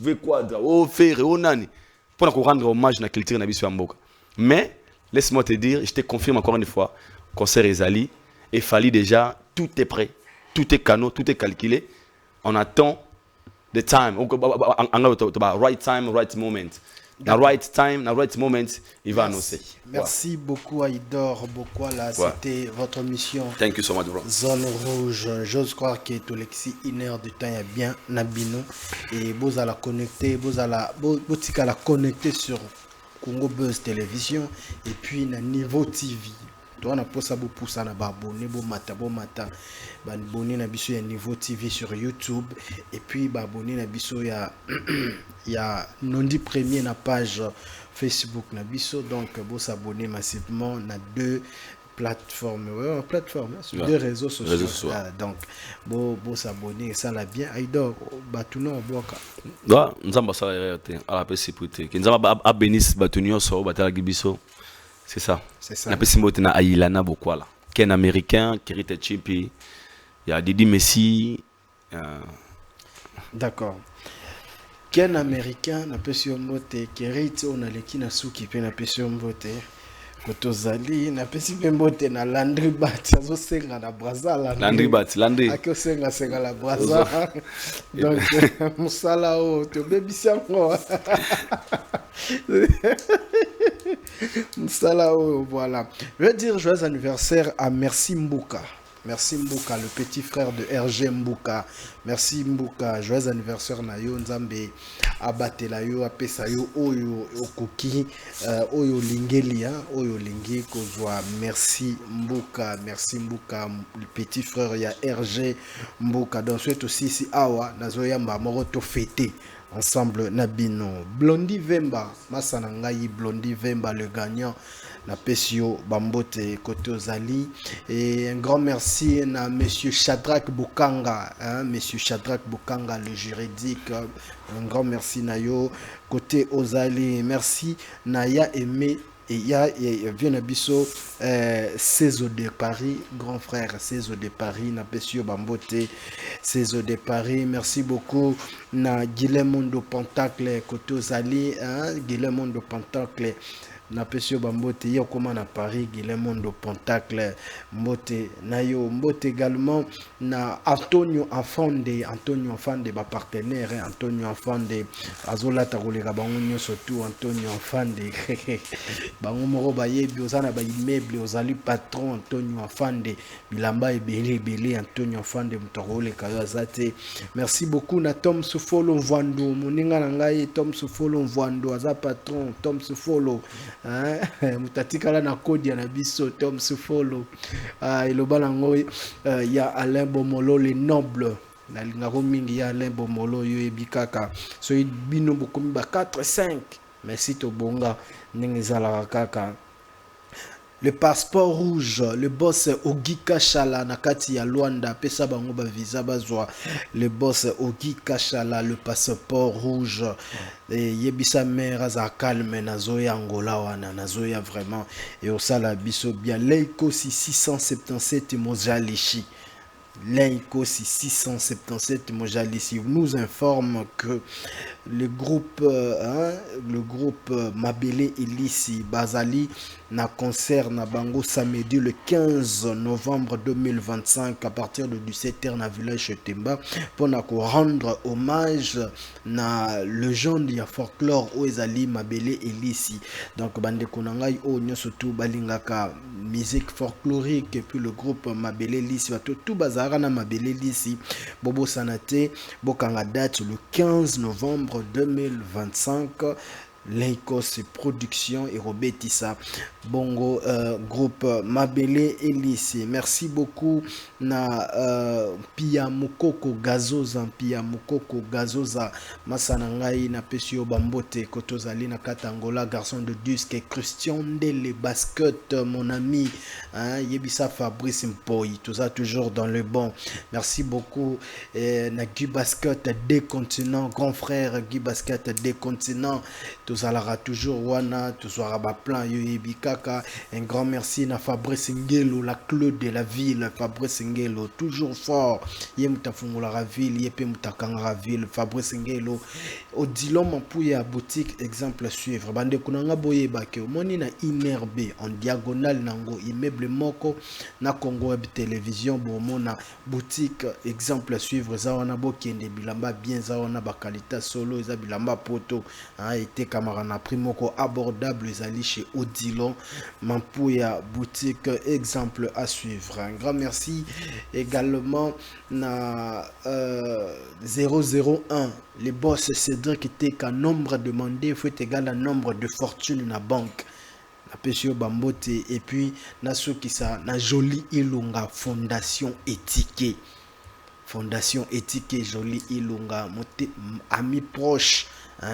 Vekwada, oh, Ferre, oh, Nani. Pour nous rendre hommage à la culture de la Mboka. Mais, laisse-moi te dire, je te confirme encore une fois, concert Ezali, et Fally déjà, tout est prêt, tout est canon, tout est calculé. On attend the time, right time, right moment. The right time, the right moment, il va annoncer. Merci beaucoup Aïdor Bokwala, c'était votre mission. Thank you so much, bro. Zone rouge, j'ose croire que tout l'exi 1 heure de temps est bien Nabino et vous allez connecter, vous allez connecter sur Congo Buzz Télévision et puis na Niveau TV. On a posé beaucoup ça na abonné bon matin abonné na biso ya Niveau TV sur YouTube et puis abonné na biso ya Nondi Premier na page Facebook na biso donc vous s'abonner massivement na 2 plateformes sur 2 réseaux sociaux. Donc bon s'abonner ça la bien Aïdor batuno boka da nzamba ça à la possibilité que nzamba a bénisse batunyo so batala gibiso. C'est ça. La possibilité na Ailana Bokwala qui est un américain qui est Chimpi. Il y a Didi Messi. D'accord. Qui est un américain na possibilité qui est on a l'équipe na souki pe na possibilité Kotozali na possibilité na Landry Bat ça senga na Brazza Landry ako senga la Brazza donc musala o to bebisa ngo musala o voilà. Je veux dire joyeux anniversaire à Merci Mbouka. Merci Mbouka, le petit frère de RG Mbouka. Merci Mbouka, joyeux anniversaire na yo nzambe abatela yo apesa yo oyo okoki oyo lingeli oyo lingi kozwa. Merci Mbouka, le petit frère ya RG Mbouka. Donc souhaite aussi si awa nazo yamba moko to fêter ensemble Nabino. Blondie Vemba, Masana Ngai Blondie Vemba le gagnant na Pesio Bambote côté Ozali et un grand merci à monsieur Shadrach Bukanga monsieur Shadrach Bukanga le juridique, un grand merci nayo côté Ozali. Merci Naya Aimé et vient biso Cézo de Paris, grand frère Cézo de Paris na Pesio Bambote Cézo de Paris. Merci beaucoup na Guillemondo Pentacle côté Ozali Guillemondo Pentacle na Pesio Bambote yo comment na Paris Guillemondo Pentacle Mbote nayo Mbote également na Antonio Afande ba partenaire Antonio Afande azola ta kolega bango surtout Antonio Afande bango moko bayebi ozana ba immeuble ozali patron Antonio Afande bilamba ebele Antonio Afande mutokole kayo azate. Merci beaucoup na Tom Sufolo Mvando moninga na ngai Tom Sufolo Mvando aza patron Tom Sufolo mutatikala na kodi ya biso Tom Sufolo ilobala ngo ya Alain Bomolo le noble na lingako mingi ya Alain Bomolo yo ebikaka so bino bokomi ba 4-5 merci to bonga ndenge ezalaka kaka. Le passeport rouge, le boss Ogi Kashala nakati ya Luanda pesa bango ba visa bazwa. Le boss Ogi Kashala, le passeport rouge. Et yebisa mera za calme nazoya Angola wana nazoya vraiment et osala biso bien. Leiko 677 Mojalishi. Leiko 677 Mojalishi nous informe que le groupe Mabele Elisi Bazali na concert na bango samedi le 15 novembre 2025 à partir de 17h na village Temba pour rendre hommage na légende ya folklore o ezali Mabele Elisi. Donc bande konangai o nyoso tout balingaka musique folklorique et puis le groupe Mabele Elisi tout bazara na Mabele Elisi bobo sanate bokanga date le 15 novembre 2025. Leikos Production et Robetissa Bongo groupe Mabele Elisi. Merci beaucoup na Pia Mukoko Gazoza Masanangai na Pesio Bambote Kotozali na Katangola garçon de disque Christian Dele Basket mon ami Yebisa Fabrice Mpoy tout ça toujours dans le bon. Merci beaucoup na Guy Basket des continents grand frère Guy Basket des continents tous alara toujours wana tous araba plan yoyebi kaka. Un grand merci na Fabrice Ngelo la clé de la ville. Fabrice Ngelo toujours fort ye mutafungula la ville ye pe mutakanga la ville. Fabrice Ngelo Odilon Mampuya boutique exemple à suivre bande kunanga boye bake moni na inerbe en diagonale nango immeuble moko na Congo Web Télévision bomona boutique exemple à suivre za wana bokende bilamba bien za wana bakalita solo za bilamba poto été camarana primoko abordable ezali chez Odilon Mampuya boutique exemple à suivre. Un grand merci également na 001 les boss Cédric était qu'un nombre demandé faut égal à nombre de fortune na banque na Pesio Bambote et puis na soki sa na Joli Ilunga fondation éthique Joli Ilunga ami proche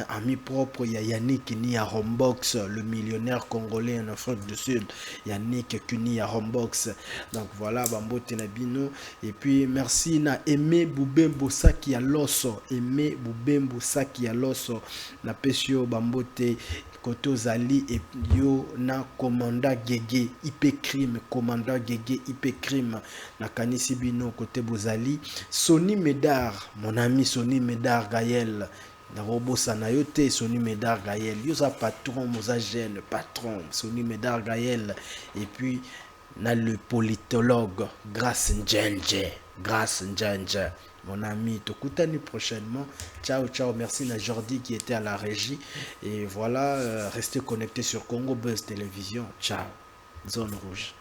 ami propre, il y a Yannick Kini à Rombox, le millionnaire congolais en Afrique du Sud. Yannick Kini à Rombox. Donc voilà, Bambo Tenabino. Et puis merci na Aimé Boubembo Saki à l'osso. Aimé Boubembo Saki à l'osso. Na Pesio Bambo Te. Koto Zali et yo na commanda Gege IP crime commanda Gege IP crime na kanisi bino côté Bozali Sony Médard mon ami Sony Médard Gaël na robo sanayote Sony Médard Gaël yo sa patron moza jeune patron Sony Médard Gaël et puis na le politologue Grace Njenje mon ami, Tokutani prochainement. Ciao, ciao. Merci à Jordi qui était à la régie. Et voilà, restez connectés sur Congo Buzz Télévision. Ciao. Zone rouge.